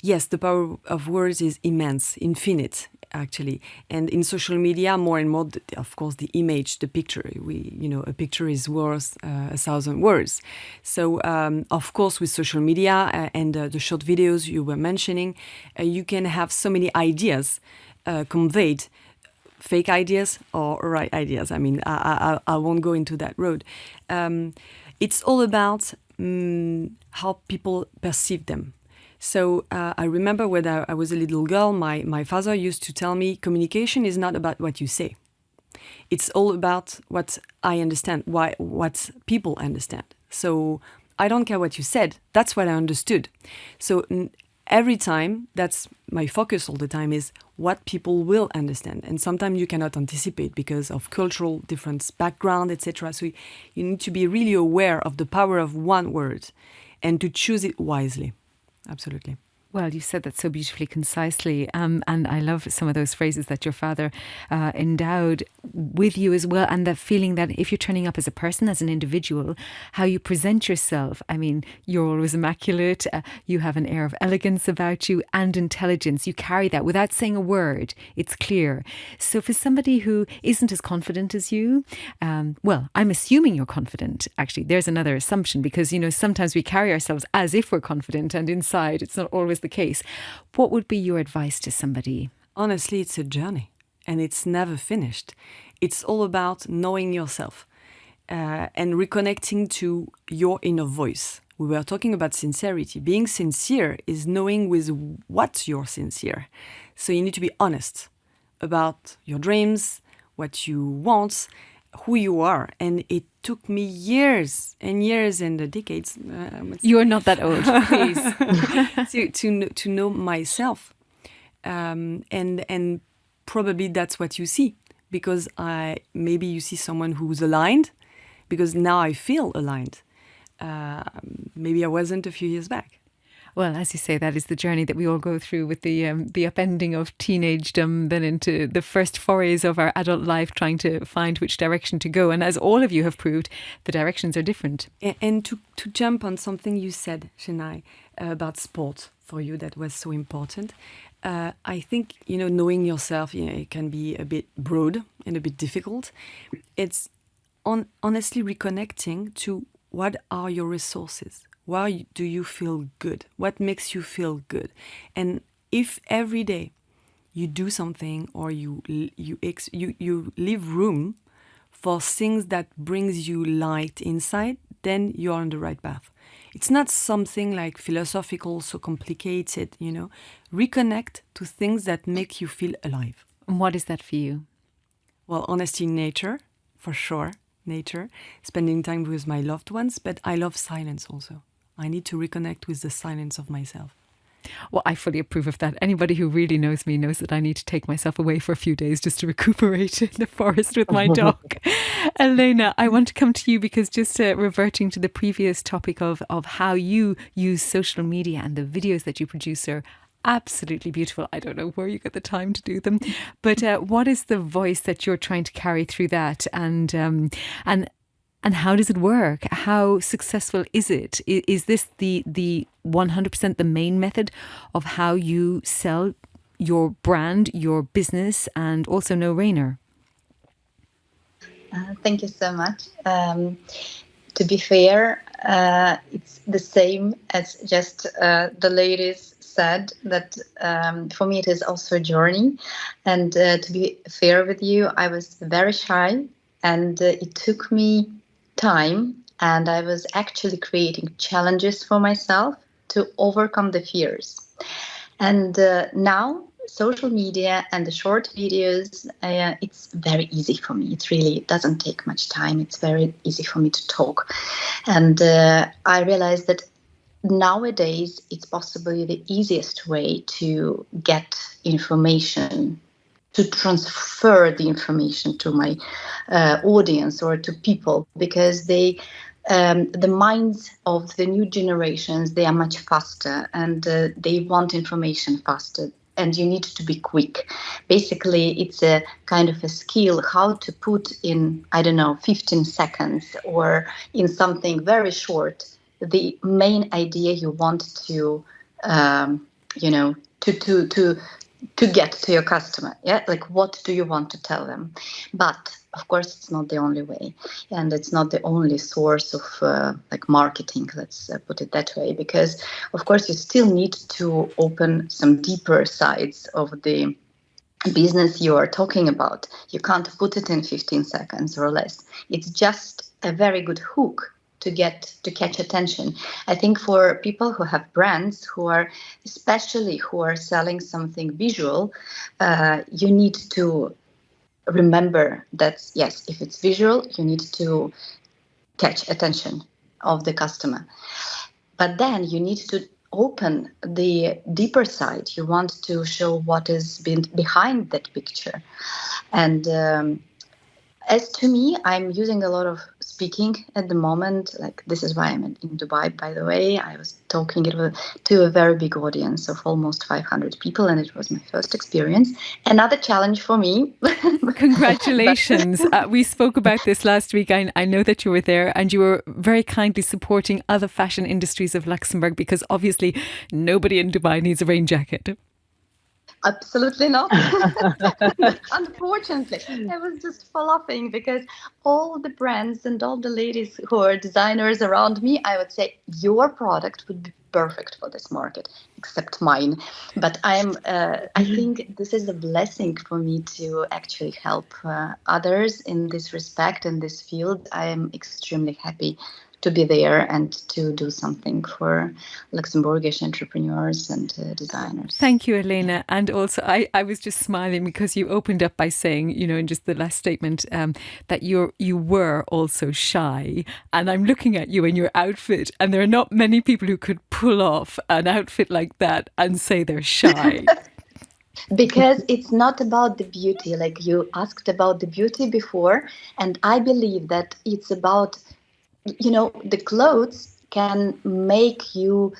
Speaker 3: Yes, the power of words is immense, infinite, actually. And in social media, more and more, of course, the image, the picture, a picture is worth 1,000 words. So, of course, with social media and the short videos you were mentioning, you can have so many ideas conveyed, fake ideas or right ideas. I mean, I won't go into that road. It's all about how people perceive them. So I remember when I was a little girl, my father used to tell me, communication is not about what you say. It's all about what I understand, what people understand. So I don't care what you said. That's what I understood. So every time, that's my focus all the time, is what people will understand. And sometimes you cannot anticipate because of cultural difference, background, etc. So you need to be really aware of the power of one word and to choose it wisely. Absolutely.
Speaker 1: Well, you said that so beautifully, concisely, and I love some of those phrases that your father endowed with you as well, and that feeling that if you're turning up as a person, as an individual, how you present yourself. I mean, you're always immaculate, you have an air of elegance about you and intelligence. You carry that without saying a word. It's clear. So for somebody who isn't as confident as you, well, I'm assuming you're confident. Actually, there's another assumption because, sometimes we carry ourselves as if we're confident and inside it's not always the case. What would be your advice to somebody?
Speaker 3: Honestly, it's a journey and it's never finished. It's all about knowing yourself and reconnecting to your inner voice. We were talking about sincerity. Being sincere is knowing with what you're sincere. So you need to be honest about your dreams, what you want, who you are. And it took me years and years and decades.
Speaker 1: You're not that old, please.
Speaker 3: to know myself. And probably that's what you see. Because maybe you see someone who's aligned, because now I feel aligned. Maybe I wasn't a few years back.
Speaker 1: Well, as you say, that is the journey that we all go through with the upending of teenagedom, then into the first forays of our adult life, trying to find which direction to go. And as all of you have proved, the directions are different.
Speaker 3: And to jump on something you said, Senay, about sport for you, that was so important. I think, knowing yourself, it can be a bit broad and a bit difficult. It's honestly reconnecting to what are your resources. Why do you feel good? What makes you feel good? And if every day you do something or you leave room for things that brings you light inside, then you're on the right path. It's not something like philosophical, so complicated, Reconnect to things that make you feel alive.
Speaker 1: And what is that for you?
Speaker 3: Well, honestly, nature, for sure. Nature, spending time with my loved ones, but I love silence also. I need to reconnect with the silence of myself.
Speaker 1: Well, I fully approve of that. Anybody who really knows me knows that I need to take myself away for a few days just to recuperate in the forest with my dog. Elena, I want to come to you because just reverting to the previous topic of how you use social media and the videos that you produce are absolutely beautiful. I don't know where you get the time to do them, but what is the voice that you're trying to carry through that, and how does it work? How successful is it? Is this the 100% the main method of how you sell your brand, your business, and also No Rainer?
Speaker 2: Thank you so much. To be fair, it's the same as just the ladies said, that for me it is also a journey. And to be fair with you, I was very shy, and it took me time, and I was actually creating challenges for myself to overcome the fears. And now social media and the short videos, it's very easy for me. It doesn't take much time. It's very easy for me to talk. And I realized that nowadays it's possibly the easiest way to get information, to transfer the information to my audience or to people, because the minds of the new generations, they are much faster, and they want information faster, and you need to be quick. Basically, it's a kind of a skill how to put in, 15 seconds or in something very short, the main idea you want to, to get to your customer. Yeah, like what do you want to tell them? But of course, it's not the only way, and it's not the only source of marketing. Let's put it that way, because of course you still need to open some deeper sides of the business you are talking about. You can't put it in 15 seconds or less. It's just a very good hook to catch attention. I think for people who have brands, who are selling something visual, you need to remember that, yes, if it's visual, you need to catch attention of the customer. But then you need to open the deeper side. You want to show what is behind that picture. And as to me, I'm using a lot of speaking at the moment. Like, this is why I'm in Dubai, by the way. I was talking to a very big audience of almost 500 people, and it was my first experience. Another challenge for me.
Speaker 1: Congratulations. We spoke about this last week. I know that you were there, and you were very kindly supporting other fashion industries of Luxembourg, because obviously nobody in Dubai needs a rain jacket.
Speaker 2: Absolutely not. Unfortunately, I was just laughing because all the brands and all the ladies who are designers around me, I would say your product would be perfect for this market, except mine. But I think this is a blessing for me to actually help others in this respect, in this field. I am extremely happy to be there and to do something for Luxembourgish entrepreneurs and designers.
Speaker 1: Thank you, Elena. And also, I was just smiling because you opened up by saying, in just the last statement, that you were also shy. And I'm looking at you in your outfit, and there are not many people who could pull off an outfit like that and say they're shy.
Speaker 2: Because it's not about the beauty. Like, you asked about the beauty before, and I believe that it's about, the clothes can make your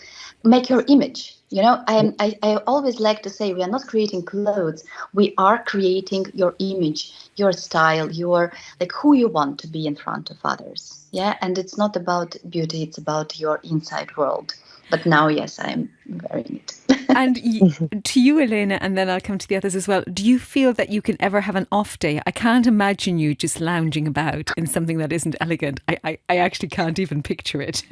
Speaker 2: image. I always like to say, we are not creating clothes, we are creating your image, your style, your, like, who you want to be in front of others. Yeah, and it's not about beauty, it's about your inside world. But now, yes, I'm wearing it.
Speaker 1: And to you, Elena, and then I'll come to the others as well, do you feel that you can ever have an off day? I can't imagine you just lounging about in something that isn't elegant. I actually can't even picture it.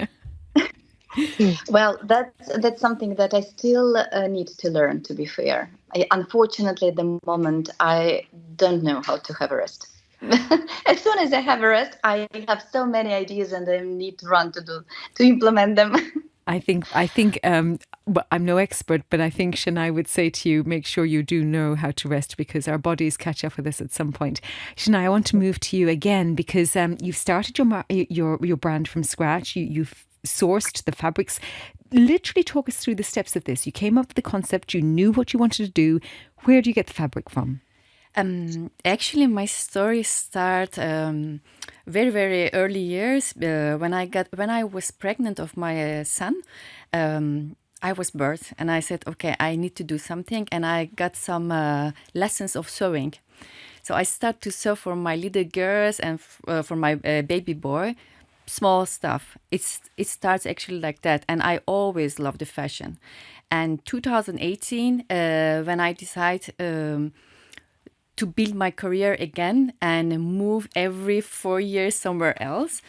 Speaker 2: Well, that's something that I still need to learn, to be fair. Unfortunately, at the moment, I don't know how to have a rest. As soon as I have a rest, I have so many ideas and I need to run to implement them.
Speaker 1: I think well, I'm no expert, but I think Senay would say to you, make sure you do know how to rest, because our bodies catch up with us at some point. Senay, I want to move to you again, because you've started your brand from scratch. You've sourced the fabrics. Literally talk us through the steps of this. You came up with the concept, you knew what you wanted to do. Where do you get the fabric from?
Speaker 5: Actually, my story starts very, very early years. When I was pregnant of my son, I was birthed, and I said, okay, I need to do something, and I got some lessons of sewing. So I start to sew for my little girls and for my baby boy, small stuff. It starts actually like that, and I always loved the fashion. And 2018, when I decide to build my career again and move every 4 years somewhere else.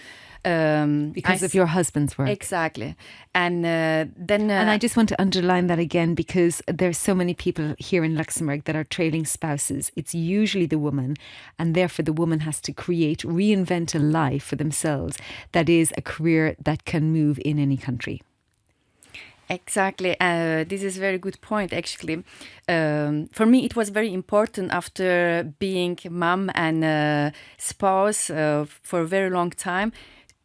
Speaker 1: Because of your husband's work.
Speaker 5: Exactly. And then...
Speaker 1: and I just want to underline that again, because there's so many people here in Luxembourg that are trailing spouses. It's usually the woman, and therefore the woman has to reinvent a life for themselves that is a career that can move in any country.
Speaker 5: Exactly. This is a very good point, actually. For me, it was very important after being mom and spouse for a very long time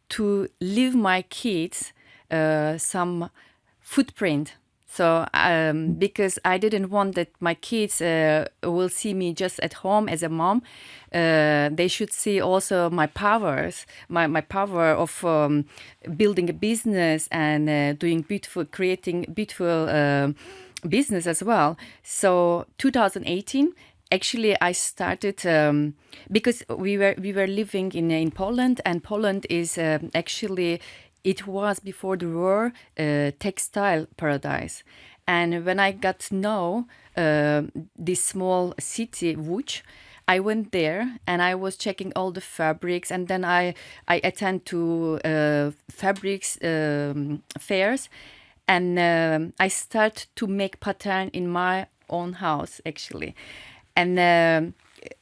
Speaker 5: to leave my kids some footprint. So because I didn't want that my kids will see me just at home as a mom, they should see also my powers, my power of building a business and creating beautiful business as well. So 2018, actually, I started because we were living in Poland, and Poland is actually. It was before the war textile paradise. And when I got to know this small city, Łódź, I went there and I was checking all the fabrics. And then I attend to fabrics fairs. And I start to make pattern in my own house, actually. And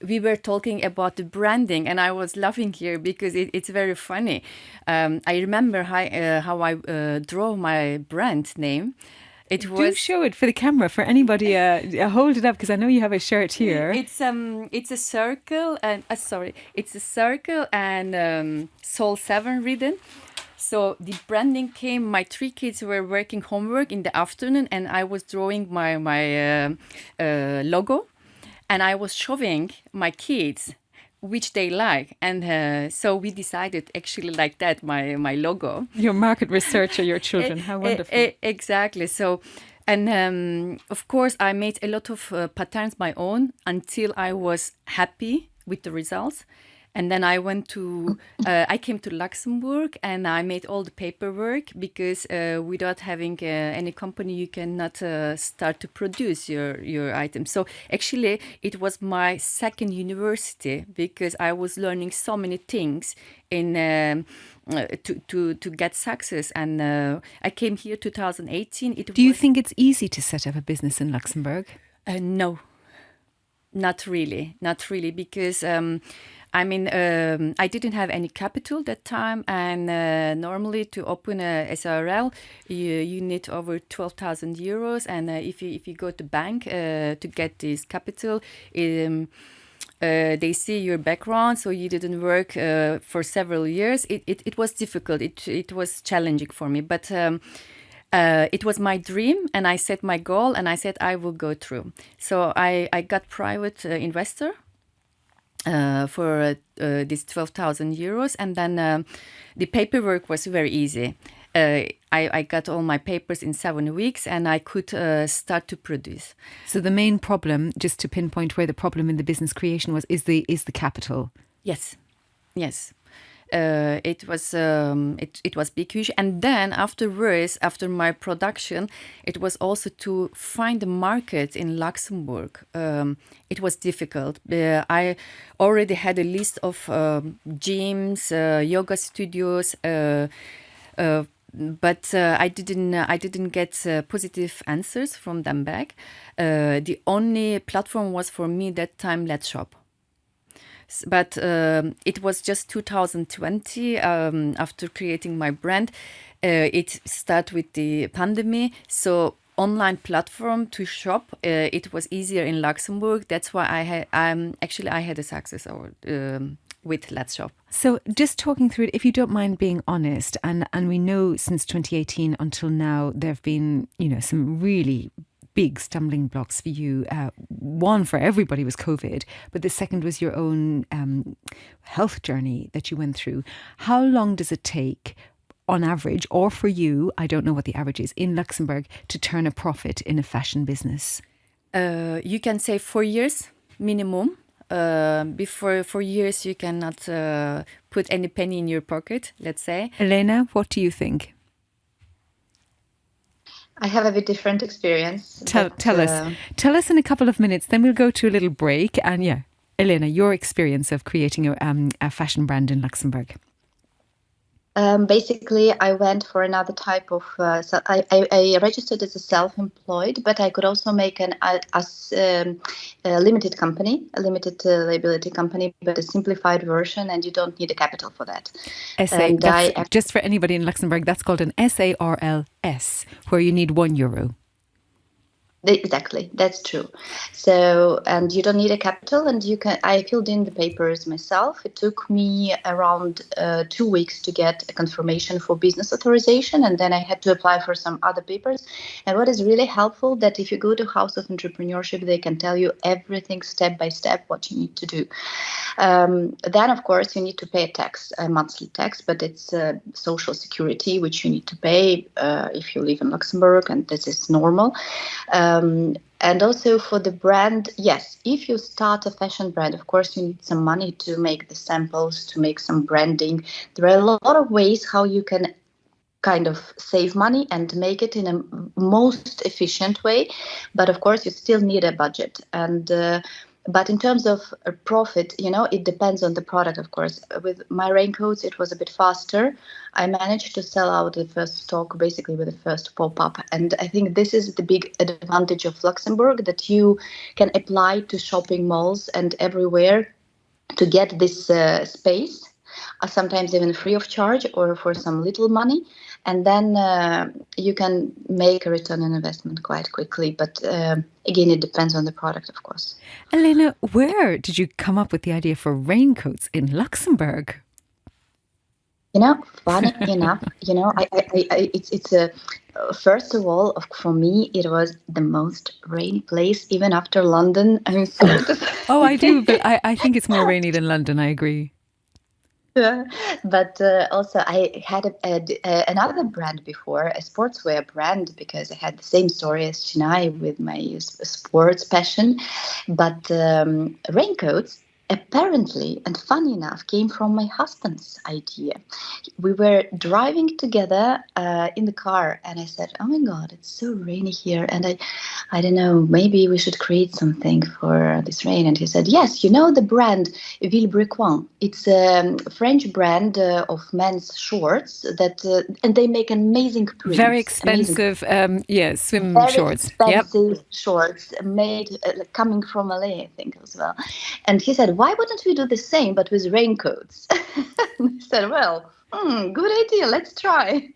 Speaker 5: we were talking about the branding, and I was laughing here because it's very funny. I remember how I draw my brand name.
Speaker 1: Do show it for the camera for anybody. Hold it up, because I know you have a shirt here.
Speaker 5: It's a circle and it's a circle and Soul 7 written. So the branding came. My 3 kids were working homework in the afternoon, and I was drawing my logo, and I was showing my kids which they like, and so we decided actually like that my logo.
Speaker 1: Your market researcher, your children, how wonderful.
Speaker 5: Exactly. So, and of course, I made a lot of patterns my own until I was happy with the results. And then I I came to Luxembourg and I made all the paperwork because without having any company, you cannot start to produce your items. So actually, it was my second university because I was learning so many things in to get success. And I came here 2018.
Speaker 1: Do you think it's easy to set up a business in Luxembourg?
Speaker 5: No, not really, because I didn't have any capital that time, and normally to open a SRL, you need over 12,000 euros, and if you go to bank to get this capital, they see your background, so you didn't work for several years. It was difficult. It was challenging for me, but. It was my dream, and I set my goal, and I said I will go through. So I got private investor for this 12,000 euros, and then the paperwork was very easy. I got all my papers in 7 weeks, and I could start to produce.
Speaker 1: So the main problem, just to pinpoint where the problem in the business creation was, is the capital.
Speaker 5: Yes. It was big, huge, and then afterwards, after my production, it was also to find a market in Luxembourg. It was difficult. I already had a list of gyms, yoga studios, but I didn't get positive answers from them back. The only platform was for me that time Let's Shop. But it was just 2020 after creating my brand. It started with the pandemic, so online platform to shop. It was easier in Luxembourg. That's why I had a success with Let's Shop.
Speaker 1: So just talking through it, if you don't mind being honest, and we know since 2018 until now there have been some really big stumbling blocks for you. One for everybody was COVID, but the second was your own health journey that you went through. How long does it take on average, or for you, I don't know what the average is, in Luxembourg to turn a profit in a fashion business?
Speaker 5: You can say 4 years minimum. Before 4 years, you cannot put any penny in your pocket, let's say.
Speaker 1: Elena, what do you think?
Speaker 2: I have a bit different experience.
Speaker 1: Tell us in a couple of minutes, then we'll go to a little break. And yeah, Elena, your experience of creating a fashion brand in Luxembourg.
Speaker 2: Basically, I went for another type of. So I registered as a self-employed, but I could also make a limited company, a limited liability company, but a simplified version, and you don't need a capital for that.
Speaker 1: Just for anybody in Luxembourg, that's called an SARLS, where you need €1.
Speaker 2: Exactly, that's true. So, and you don't need a capital, and I filled in the papers myself. It took me around 2 weeks to get a confirmation for business authorization, and then I had to apply for some other papers. And what is really helpful, that if you go to House of Entrepreneurship, they can tell you everything step by step what you need to do. Then, of course, you need to pay a monthly tax, but it's social security, which you need to pay if you live in Luxembourg, and this is normal. And also for the brand, yes, if you start a fashion brand, of course, you need some money to make the samples, to make some branding. There are a lot of ways how you can kind of save money and make it in a most efficient way. But of course, you still need a budget. And but in terms of profit, it depends on the product, of course. With my raincoats, it was a bit faster. I managed to sell out the first stock basically with the first pop-up. And I think this is the big advantage of Luxembourg, that you can apply to shopping malls and everywhere to get this space, sometimes even free of charge or for some little money. And then you can make a return on investment quite quickly. But again, it depends on the product, of course.
Speaker 1: Elena, where did you come up with the idea for raincoats in Luxembourg?
Speaker 2: Funny enough, it's a first of all, for me, it was the most rainy place, even after London. I mean,
Speaker 1: Oh, I do, but I think it's more rainy than London. I agree.
Speaker 2: yeah. But also, I had another brand before, a sportswear brand, because I had the same story as Chennai with my sports passion. But raincoats, apparently, and funny enough, came from my husband's idea. We were driving together in the car, and I said, "Oh my God, it's so rainy here, and I don't know, maybe we should create something for this rain." And he said, "Yes, you know the brand Villebrequin. It's a French brand of men's shorts and they make amazing prints.
Speaker 1: Very expensive, swim
Speaker 2: Very
Speaker 1: shorts. Yep.
Speaker 2: expensive shorts made coming from LA, I think, as well." And he said, "Why wouldn't we do the same but with raincoats?" And I said, "Well, good idea. Let's try."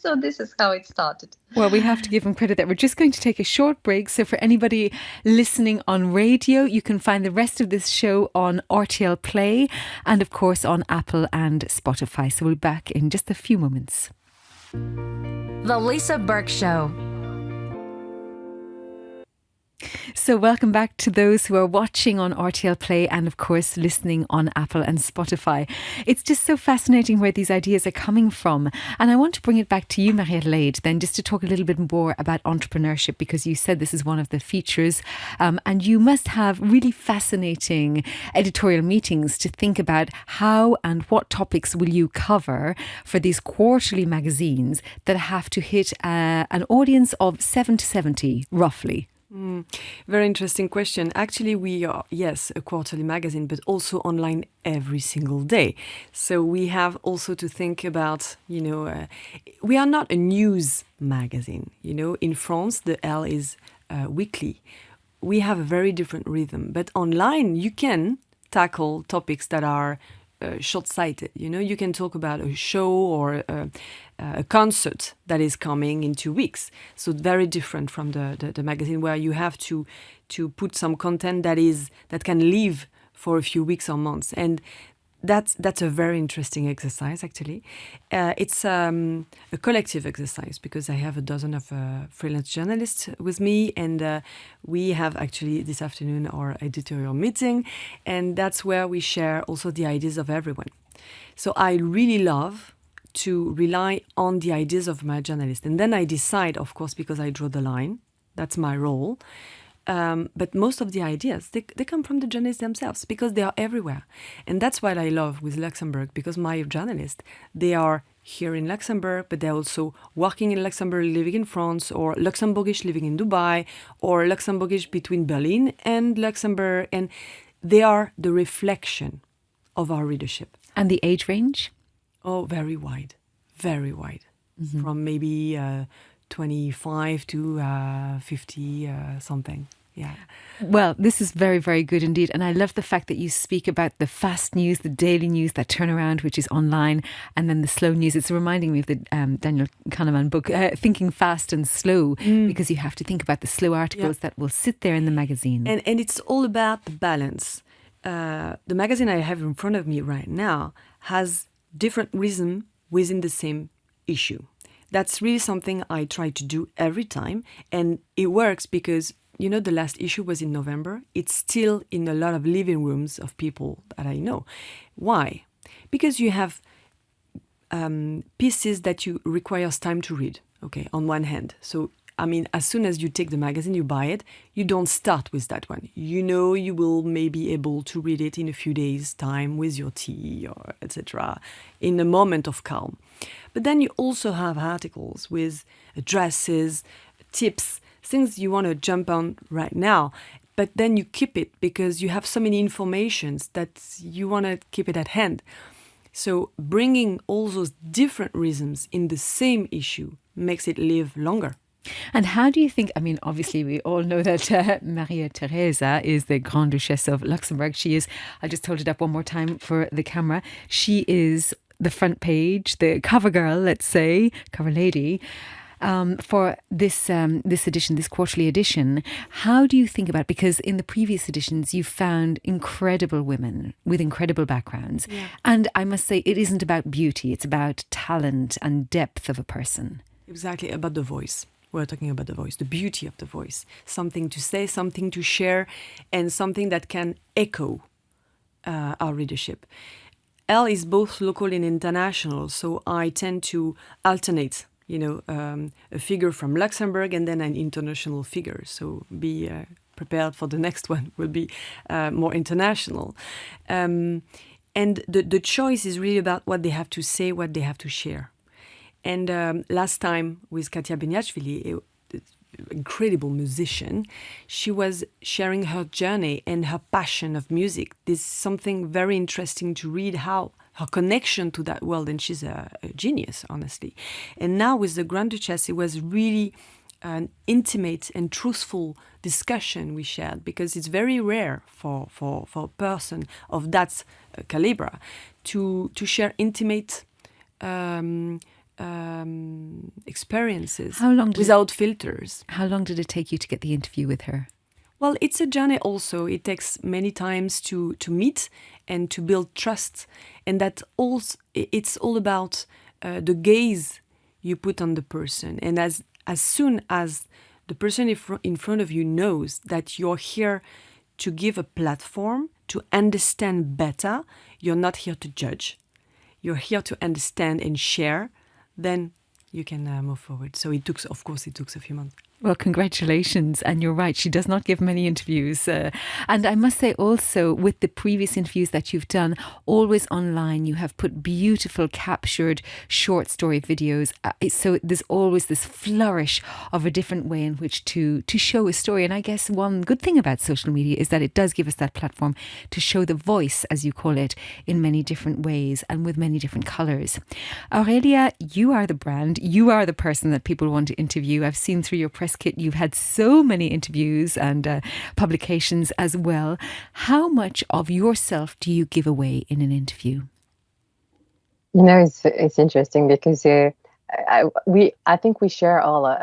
Speaker 2: So this is how it started.
Speaker 1: Well, we have to give him credit that we're just going to take a short break. So for anybody listening on radio, you can find the rest of this show on RTL Play and, of course, on Apple and Spotify. So we'll be back in just a few moments.
Speaker 6: The Lisa Burke Show.
Speaker 1: So welcome back to those who are watching on RTL Play and, of course, listening on Apple and Spotify. It's just so fascinating where these ideas are coming from. And I want to bring it back to you, Marie-Adélaïde, then just to talk a little bit more about entrepreneurship, because you said this is one of the features. And you must have really fascinating editorial meetings to think about how and what topics will you cover for these quarterly magazines that have to hit an audience of 7 to 70, roughly.
Speaker 3: Very interesting question. Actually, we are, yes, a quarterly magazine, but also online every single day. So we have also to think about, we are not a news magazine. In France, the ELLE is weekly. We have a very different rhythm. But online, you can tackle topics that are short-sighted. You can talk about a show or a concert that is coming in 2 weeks. So very different from the magazine where you have to put some content that can live for a few weeks or months. And that's a very interesting exercise, actually. It's a collective exercise because I have a dozen of freelance journalists with me, and we have actually this afternoon our editorial meeting, and that's where we share also the ideas of everyone. So I really love to rely on the ideas of my journalists, and then I decide, of course, because I draw the line. That's my role. But most of the ideas, they come from the journalists themselves because they are everywhere. And that's what I love with Luxembourg, because my journalists, they are here in Luxembourg, but they're also working in Luxembourg, living in France, or Luxembourgish living in Dubai, or Luxembourgish between Berlin and Luxembourg. And they are the reflection of our readership.
Speaker 1: And the age range?
Speaker 3: Oh, very wide, very wide. Mm-hmm. From maybe 25 to 50 something. Yeah.
Speaker 1: Well, this is very, very good indeed. And I love the fact that you speak about the fast news, the daily news, that turnaround, which is online, and then the slow news. It's reminding me of the Daniel Kahneman book, Thinking Fast and Slow, because you have to think about the slow articles that will sit there in the magazine.
Speaker 3: And it's all about the balance. The magazine I have in front of me right now has different rhythm within the same issue. That's really something I try to do every time. And it works because, the last issue was in November. It's still in a lot of living rooms of people that I know. Why? Because you have pieces that you requires time to read, okay, on one hand. So, as soon as you take the magazine, you buy it, you don't start with that one. You will maybe able to read it in a few days' time with your tea or etc. in a moment of calm. But then you also have articles with addresses, tips, things you want to jump on right now. But then you keep it because you have so many informations that you want to keep it at hand. So bringing all those different rhythms in the same issue makes it live longer.
Speaker 1: And how do you think, obviously we all know that Maria Theresa is the Grande Duchesse of Luxembourg. She is, I just hold it up one more time for the camera. She is the front page, the cover girl, let's say, cover lady. for this edition, this quarterly edition. How do you think about, because in the previous editions you found incredible women with incredible backgrounds, and I must say it isn't about beauty, it's about talent and depth of a person.
Speaker 3: Exactly, about the voice. We're talking about the voice, the beauty of the voice, something to say, something to share, and something that can echo our readership. Elle is both local and international, so I tend to alternate, a figure from Luxembourg and then an international figure. So be prepared for the next one, will be more international. And the choice is really about what they have to say, what they have to share. And last time with Katia Beniachvili, incredible musician, she was sharing her journey and her passion of music. This is something very interesting to read, how her connection to that world, and she's a genius, honestly. And now with the Grand Duchess, it was really an intimate and truthful discussion we shared, because it's very rare for a person of that caliber to share intimate experiences without filters.
Speaker 1: How long did it take you to get the interview with her?
Speaker 3: Well, it's a journey also. It takes many times to meet and to build trust. And that also, it's all about the gaze you put on the person. And as soon as the person in front of you knows that you're here to give a platform, to understand better, you're not here to judge, you're here to understand and share, then you can move forward. So it took a few months.
Speaker 1: Well, congratulations. And you're right, she does not give many interviews. And I must say also, with the previous interviews that you've done, always online, you have put beautiful captured short story videos. So there's always this flourish of a different way in which to show a story. And I guess one good thing about social media is that it does give us that platform to show the voice, as you call it, in many different ways and with many different colours. Aurélia, you are the brand. You are the person that people want to interview. I've seen through your press kit, you've had so many interviews and publications as well. How much of yourself do you give away in an interview?
Speaker 4: It's interesting because I think we share all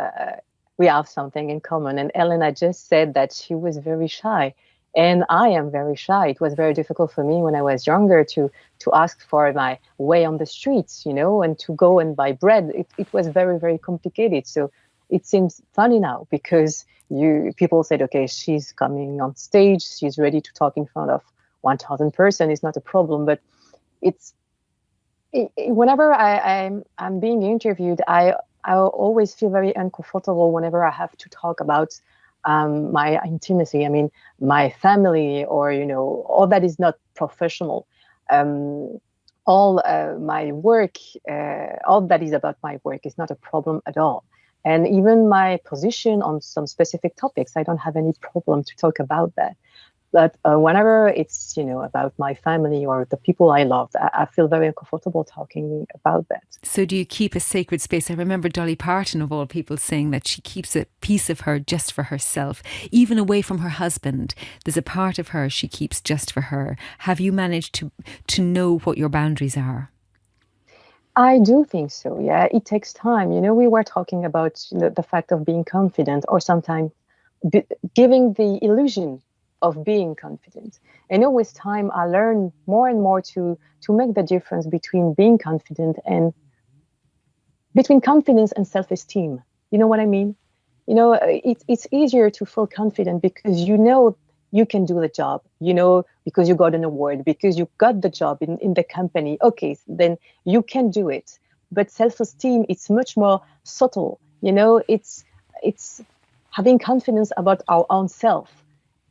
Speaker 4: we have something in common. And Elena just said that she was very shy, and I am very shy. It was very difficult for me when I was younger to ask for my way on the streets, and to go and buy bread. It was very, very complicated. So it seems funny now because people said, okay, she's coming on stage, she's ready to talk in front of 1,000 persons. It's not a problem, but whenever I'm being interviewed, I always feel very uncomfortable whenever I have to talk about my intimacy. I mean, my family, or all that is not professional. All my work, all that is about my work is not a problem at all. And even my position on some specific topics, I don't have any problem to talk about that. But whenever it's, about my family or the people I loved, I feel very uncomfortable talking about that.
Speaker 1: So do you keep a sacred space? I remember Dolly Parton, of all people, saying that she keeps a piece of her just for herself, even away from her husband. There's a part of her she keeps just for her. Have you managed to know what your boundaries are?
Speaker 4: I do think so, yeah. It takes time. We were talking about the fact of being confident, or sometimes giving the illusion of being confident. And with time, I learn more and more to make the difference between being confident and between confidence and self-esteem. You know what I mean? It's easier to feel confident because you can do the job, because you got an award, because you got the job in the company. Okay, then you can do it. But self-esteem, it's much more subtle. It's having confidence about our own self.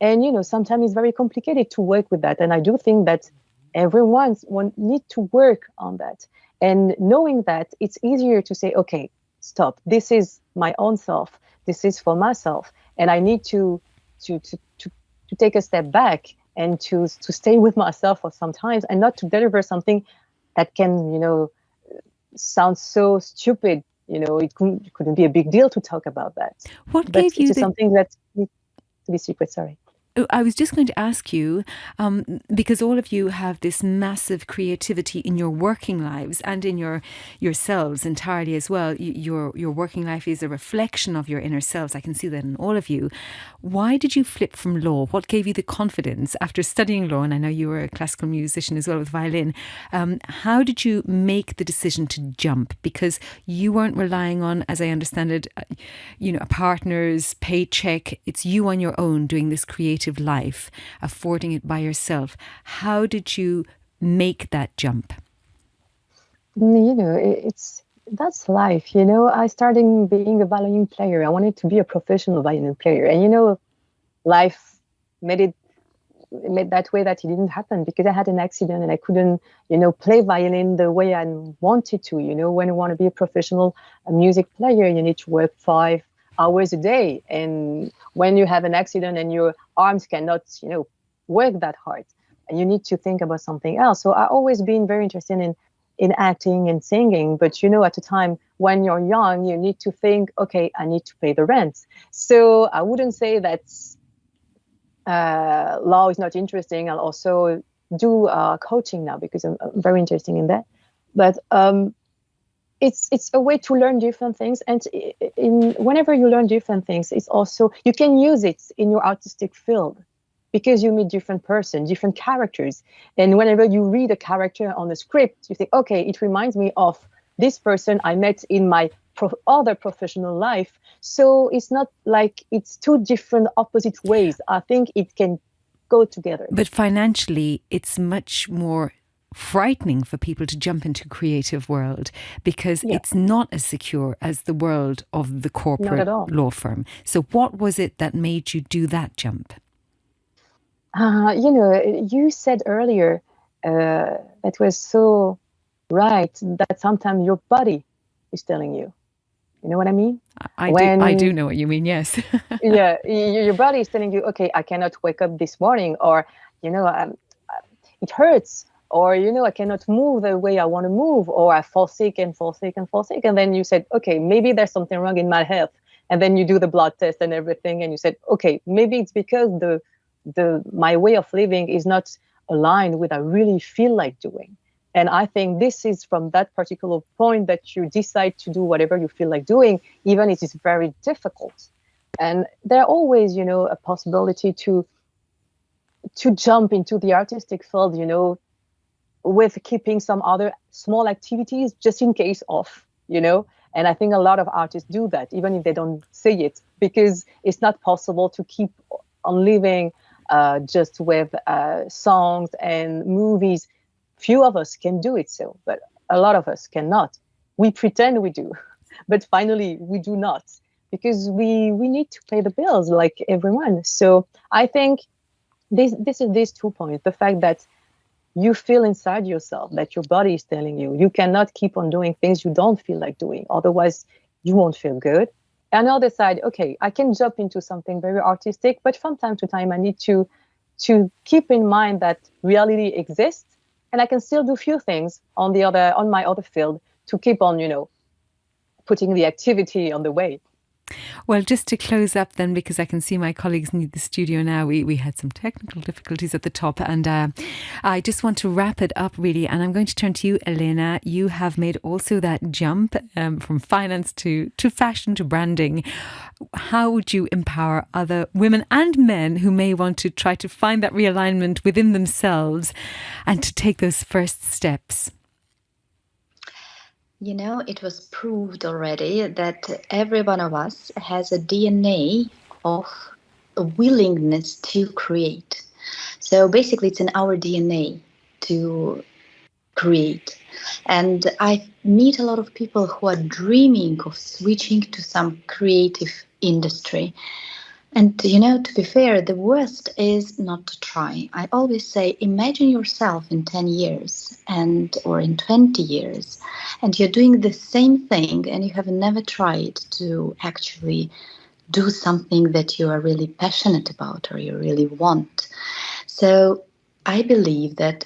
Speaker 4: And, sometimes it's very complicated to work with that. And I do think that everyone need to work on that. And knowing that, it's easier to say, okay, stop. This is my own self. This is for myself. And I need to take a step back and to stay with myself for some time, and not to deliver something that can, sound so stupid. It couldn't be a big deal to talk about that.
Speaker 1: What gave you
Speaker 4: something that needs to be secret? Sorry.
Speaker 1: I was just going to ask you, because all of you have this massive creativity in your working lives and in yourselves entirely as well. Your working life is a reflection of your inner selves. I can see that in all of you. Why did you flip from law? What gave you the confidence after studying law? And I know you were a classical musician as well with violin. How did you make the decision to jump? Because you weren't relying on, as I understand it, a partner's paycheck. It's you on your own doing this creative life, affording it by yourself. How did you make that jump?
Speaker 4: That's life. I started being a violin player. I wanted to be a professional violin player, and life made that way that it didn't happen, because I had an accident and I couldn't play violin the way I wanted to. When you want to be a professional music player, you need to work 5 hours a day, and when you have an accident and your arms cannot work that hard, and you need to think about something else. So I always been very interested in acting and singing, but at the time when you're young, you need to think, okay, I need to pay the rent. So I wouldn't say that law is not interesting. I'll also do coaching now because I'm very interested in that. But it's a way to learn different things, and whenever you learn different things, it's also you can use it in your artistic field, because you meet different persons, different characters, and whenever you read a character on the script, you think, okay, it reminds me of this person I met in my other professional life. So it's not like it's two different opposite ways. I think it can go together.
Speaker 1: But financially, it's much more frightening for people to jump into creative world, because it's not as secure as the world of the corporate law firm. So what was it that made you do that jump? You said earlier that was so right, that sometimes your body is telling you. You know what I mean? I do know what you mean, yes.
Speaker 4: Yeah, your body is telling you, okay, I cannot wake up this morning, or, it hurts, or, I cannot move the way I want to move, or I fall sick and fall sick and fall sick. And then you said, okay, maybe there's something wrong in my health. And then you do the blood test and everything. And you said, okay, maybe it's because my way of living is not aligned with what I really feel like doing. And I think this is from that particular point that you decide to do whatever you feel like doing, even if it's very difficult. And there are always, a possibility to jump into the artistic field, with keeping some other small activities just in case of, And I think a lot of artists do that, even if they don't say it, because it's not possible to keep on living just with songs and movies. Few of us can do it so, but a lot of us cannot. We pretend we do, but finally we do not, because we need to pay the bills like everyone. So I think this is these 2 points. The fact that you feel inside yourself that your body is telling you cannot keep on doing things you don't feel like doing. Otherwise, you won't feel good. And on the other side, okay, I can jump into something very artistic, but from time to time, I need to keep in mind that reality exists, and I can still do few things on my other field to keep on, putting the activity on the way.
Speaker 1: Well, just to close up then, because I can see my colleagues need the studio now. We had some technical difficulties at the top, and I just want to wrap it up really. And I'm going to turn to you, Elena. You have made also that jump from finance to fashion to branding. How would you empower other women and men who may want to try to find that realignment within themselves and to take those first steps?
Speaker 2: It was proved already that every one of us has a DNA of a willingness to create. So basically, it's in our DNA to create. And I meet a lot of people who are dreaming of switching to some creative industry. And, to be fair, the worst is not to try. I always say, imagine yourself in 10 years or in 20 years, and you're doing the same thing and you have never tried to actually do something that you are really passionate about or you really want. So I believe that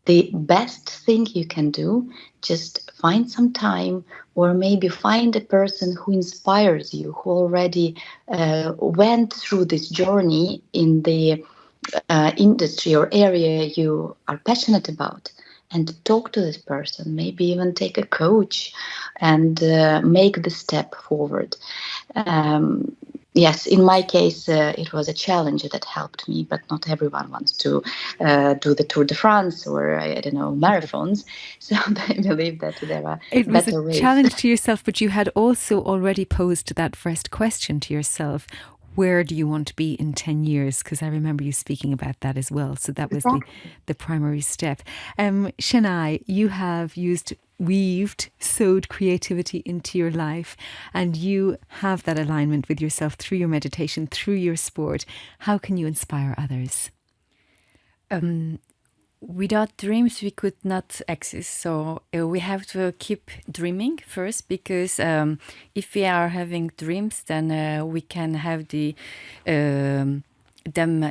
Speaker 2: the best thing you can do, just find some time, or maybe find a person who inspires you, who already went through this journey in the industry or area you are passionate about, and talk to this person, maybe even take a coach and make the step forward. Yes, in my case, it was a challenge that helped me, but not everyone wants to do the Tour de France or, I don't know, marathons. So I believe that there are
Speaker 1: It was
Speaker 2: better
Speaker 1: a
Speaker 2: ways.
Speaker 1: challenge to yourself, but you had also already posed that first question to yourself. Where do you want to be in 10 years? Because I remember you speaking about that as well. So that was the primary step. Senay, you have weaved, sewed creativity into your life, and you have that alignment with yourself through your meditation, through your sport. How can you inspire others?
Speaker 5: Without dreams, we could not exist. So we have to keep dreaming first, because if we are having dreams, then we can have them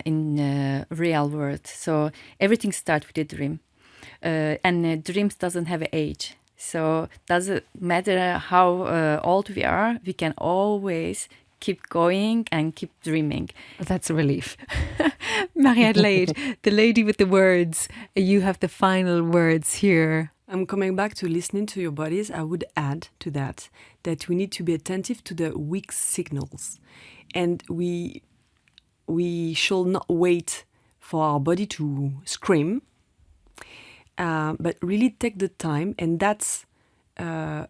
Speaker 5: in real world. So everything starts with a dream, and dreams doesn't have an age. So doesn't matter how old we are, we can always keep going and keep dreaming.
Speaker 1: Well, that's a relief. Marie-Adélaïde, the lady with the words, you have the final words here.
Speaker 3: I'm coming back to listening to your bodies. I would add to that we need to be attentive to the weak signals. And we shall not wait for our body to scream, but really take the time. And that's a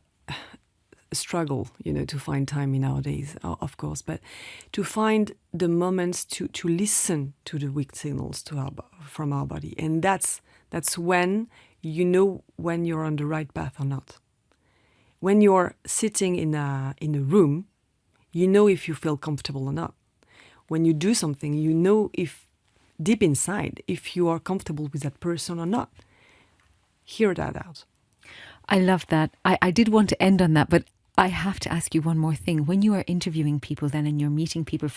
Speaker 3: struggle, to find time in our days, of course, but to find the moments to listen to the weak signals from our body. And that's when you know when you're on the right path or not. When you're sitting in a room, you know if you feel comfortable or not. When you do something, you know if deep inside if you are comfortable with that person or not. Hear that out.
Speaker 1: I love that. I did want to end on that, but I have to ask you one more thing. When you are interviewing people then and you're meeting people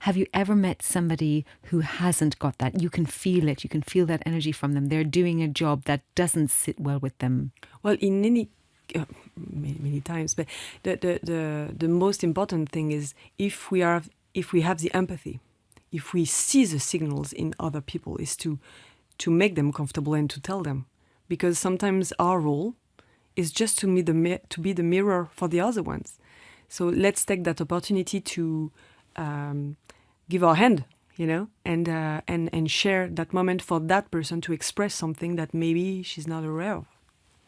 Speaker 1: have you ever met somebody who hasn't got that? You can feel it. You can feel that energy from them. They're doing a job that doesn't sit well with them.
Speaker 3: Well, in any many times, but the most important thing is if we have the empathy, if we see the signals in other people, is to make them comfortable and to tell them, because sometimes our role is just to be the mirror for the other ones. So let's take that opportunity to give our hand, and share that moment for that person to express something that maybe she's not aware of.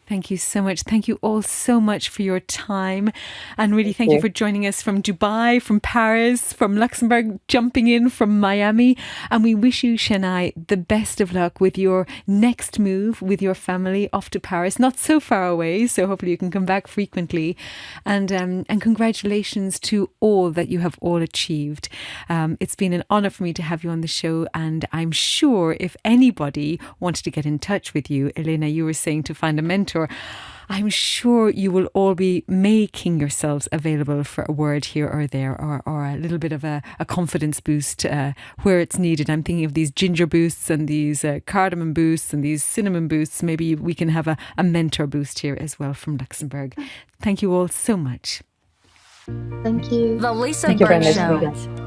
Speaker 1: Thank you so much. Thank you all so much for your time. And really thank you for joining us from Dubai, from Paris, from Luxembourg, jumping in from Miami. And we wish you, Senay, the best of luck with your next move with your family off to Paris. Not so far away, so hopefully you can come back frequently. And congratulations to all that you have all achieved. It's been an honour for me to have you on the show. And I'm sure if anybody wanted to get in touch with you, Elena, you were saying to find a mentor, I'm sure you will all be making yourselves available for a word here or there, or a little bit of a confidence boost where it's needed. I'm thinking of these ginger boosts and these cardamom boosts and these cinnamon boosts. Maybe we can have a mentor boost here as well from Luxembourg. Thank you all so much.
Speaker 2: Thank you.
Speaker 6: The Lisa
Speaker 4: Thank you very
Speaker 6: Burke
Speaker 4: much,
Speaker 6: Show.
Speaker 4: Lisa.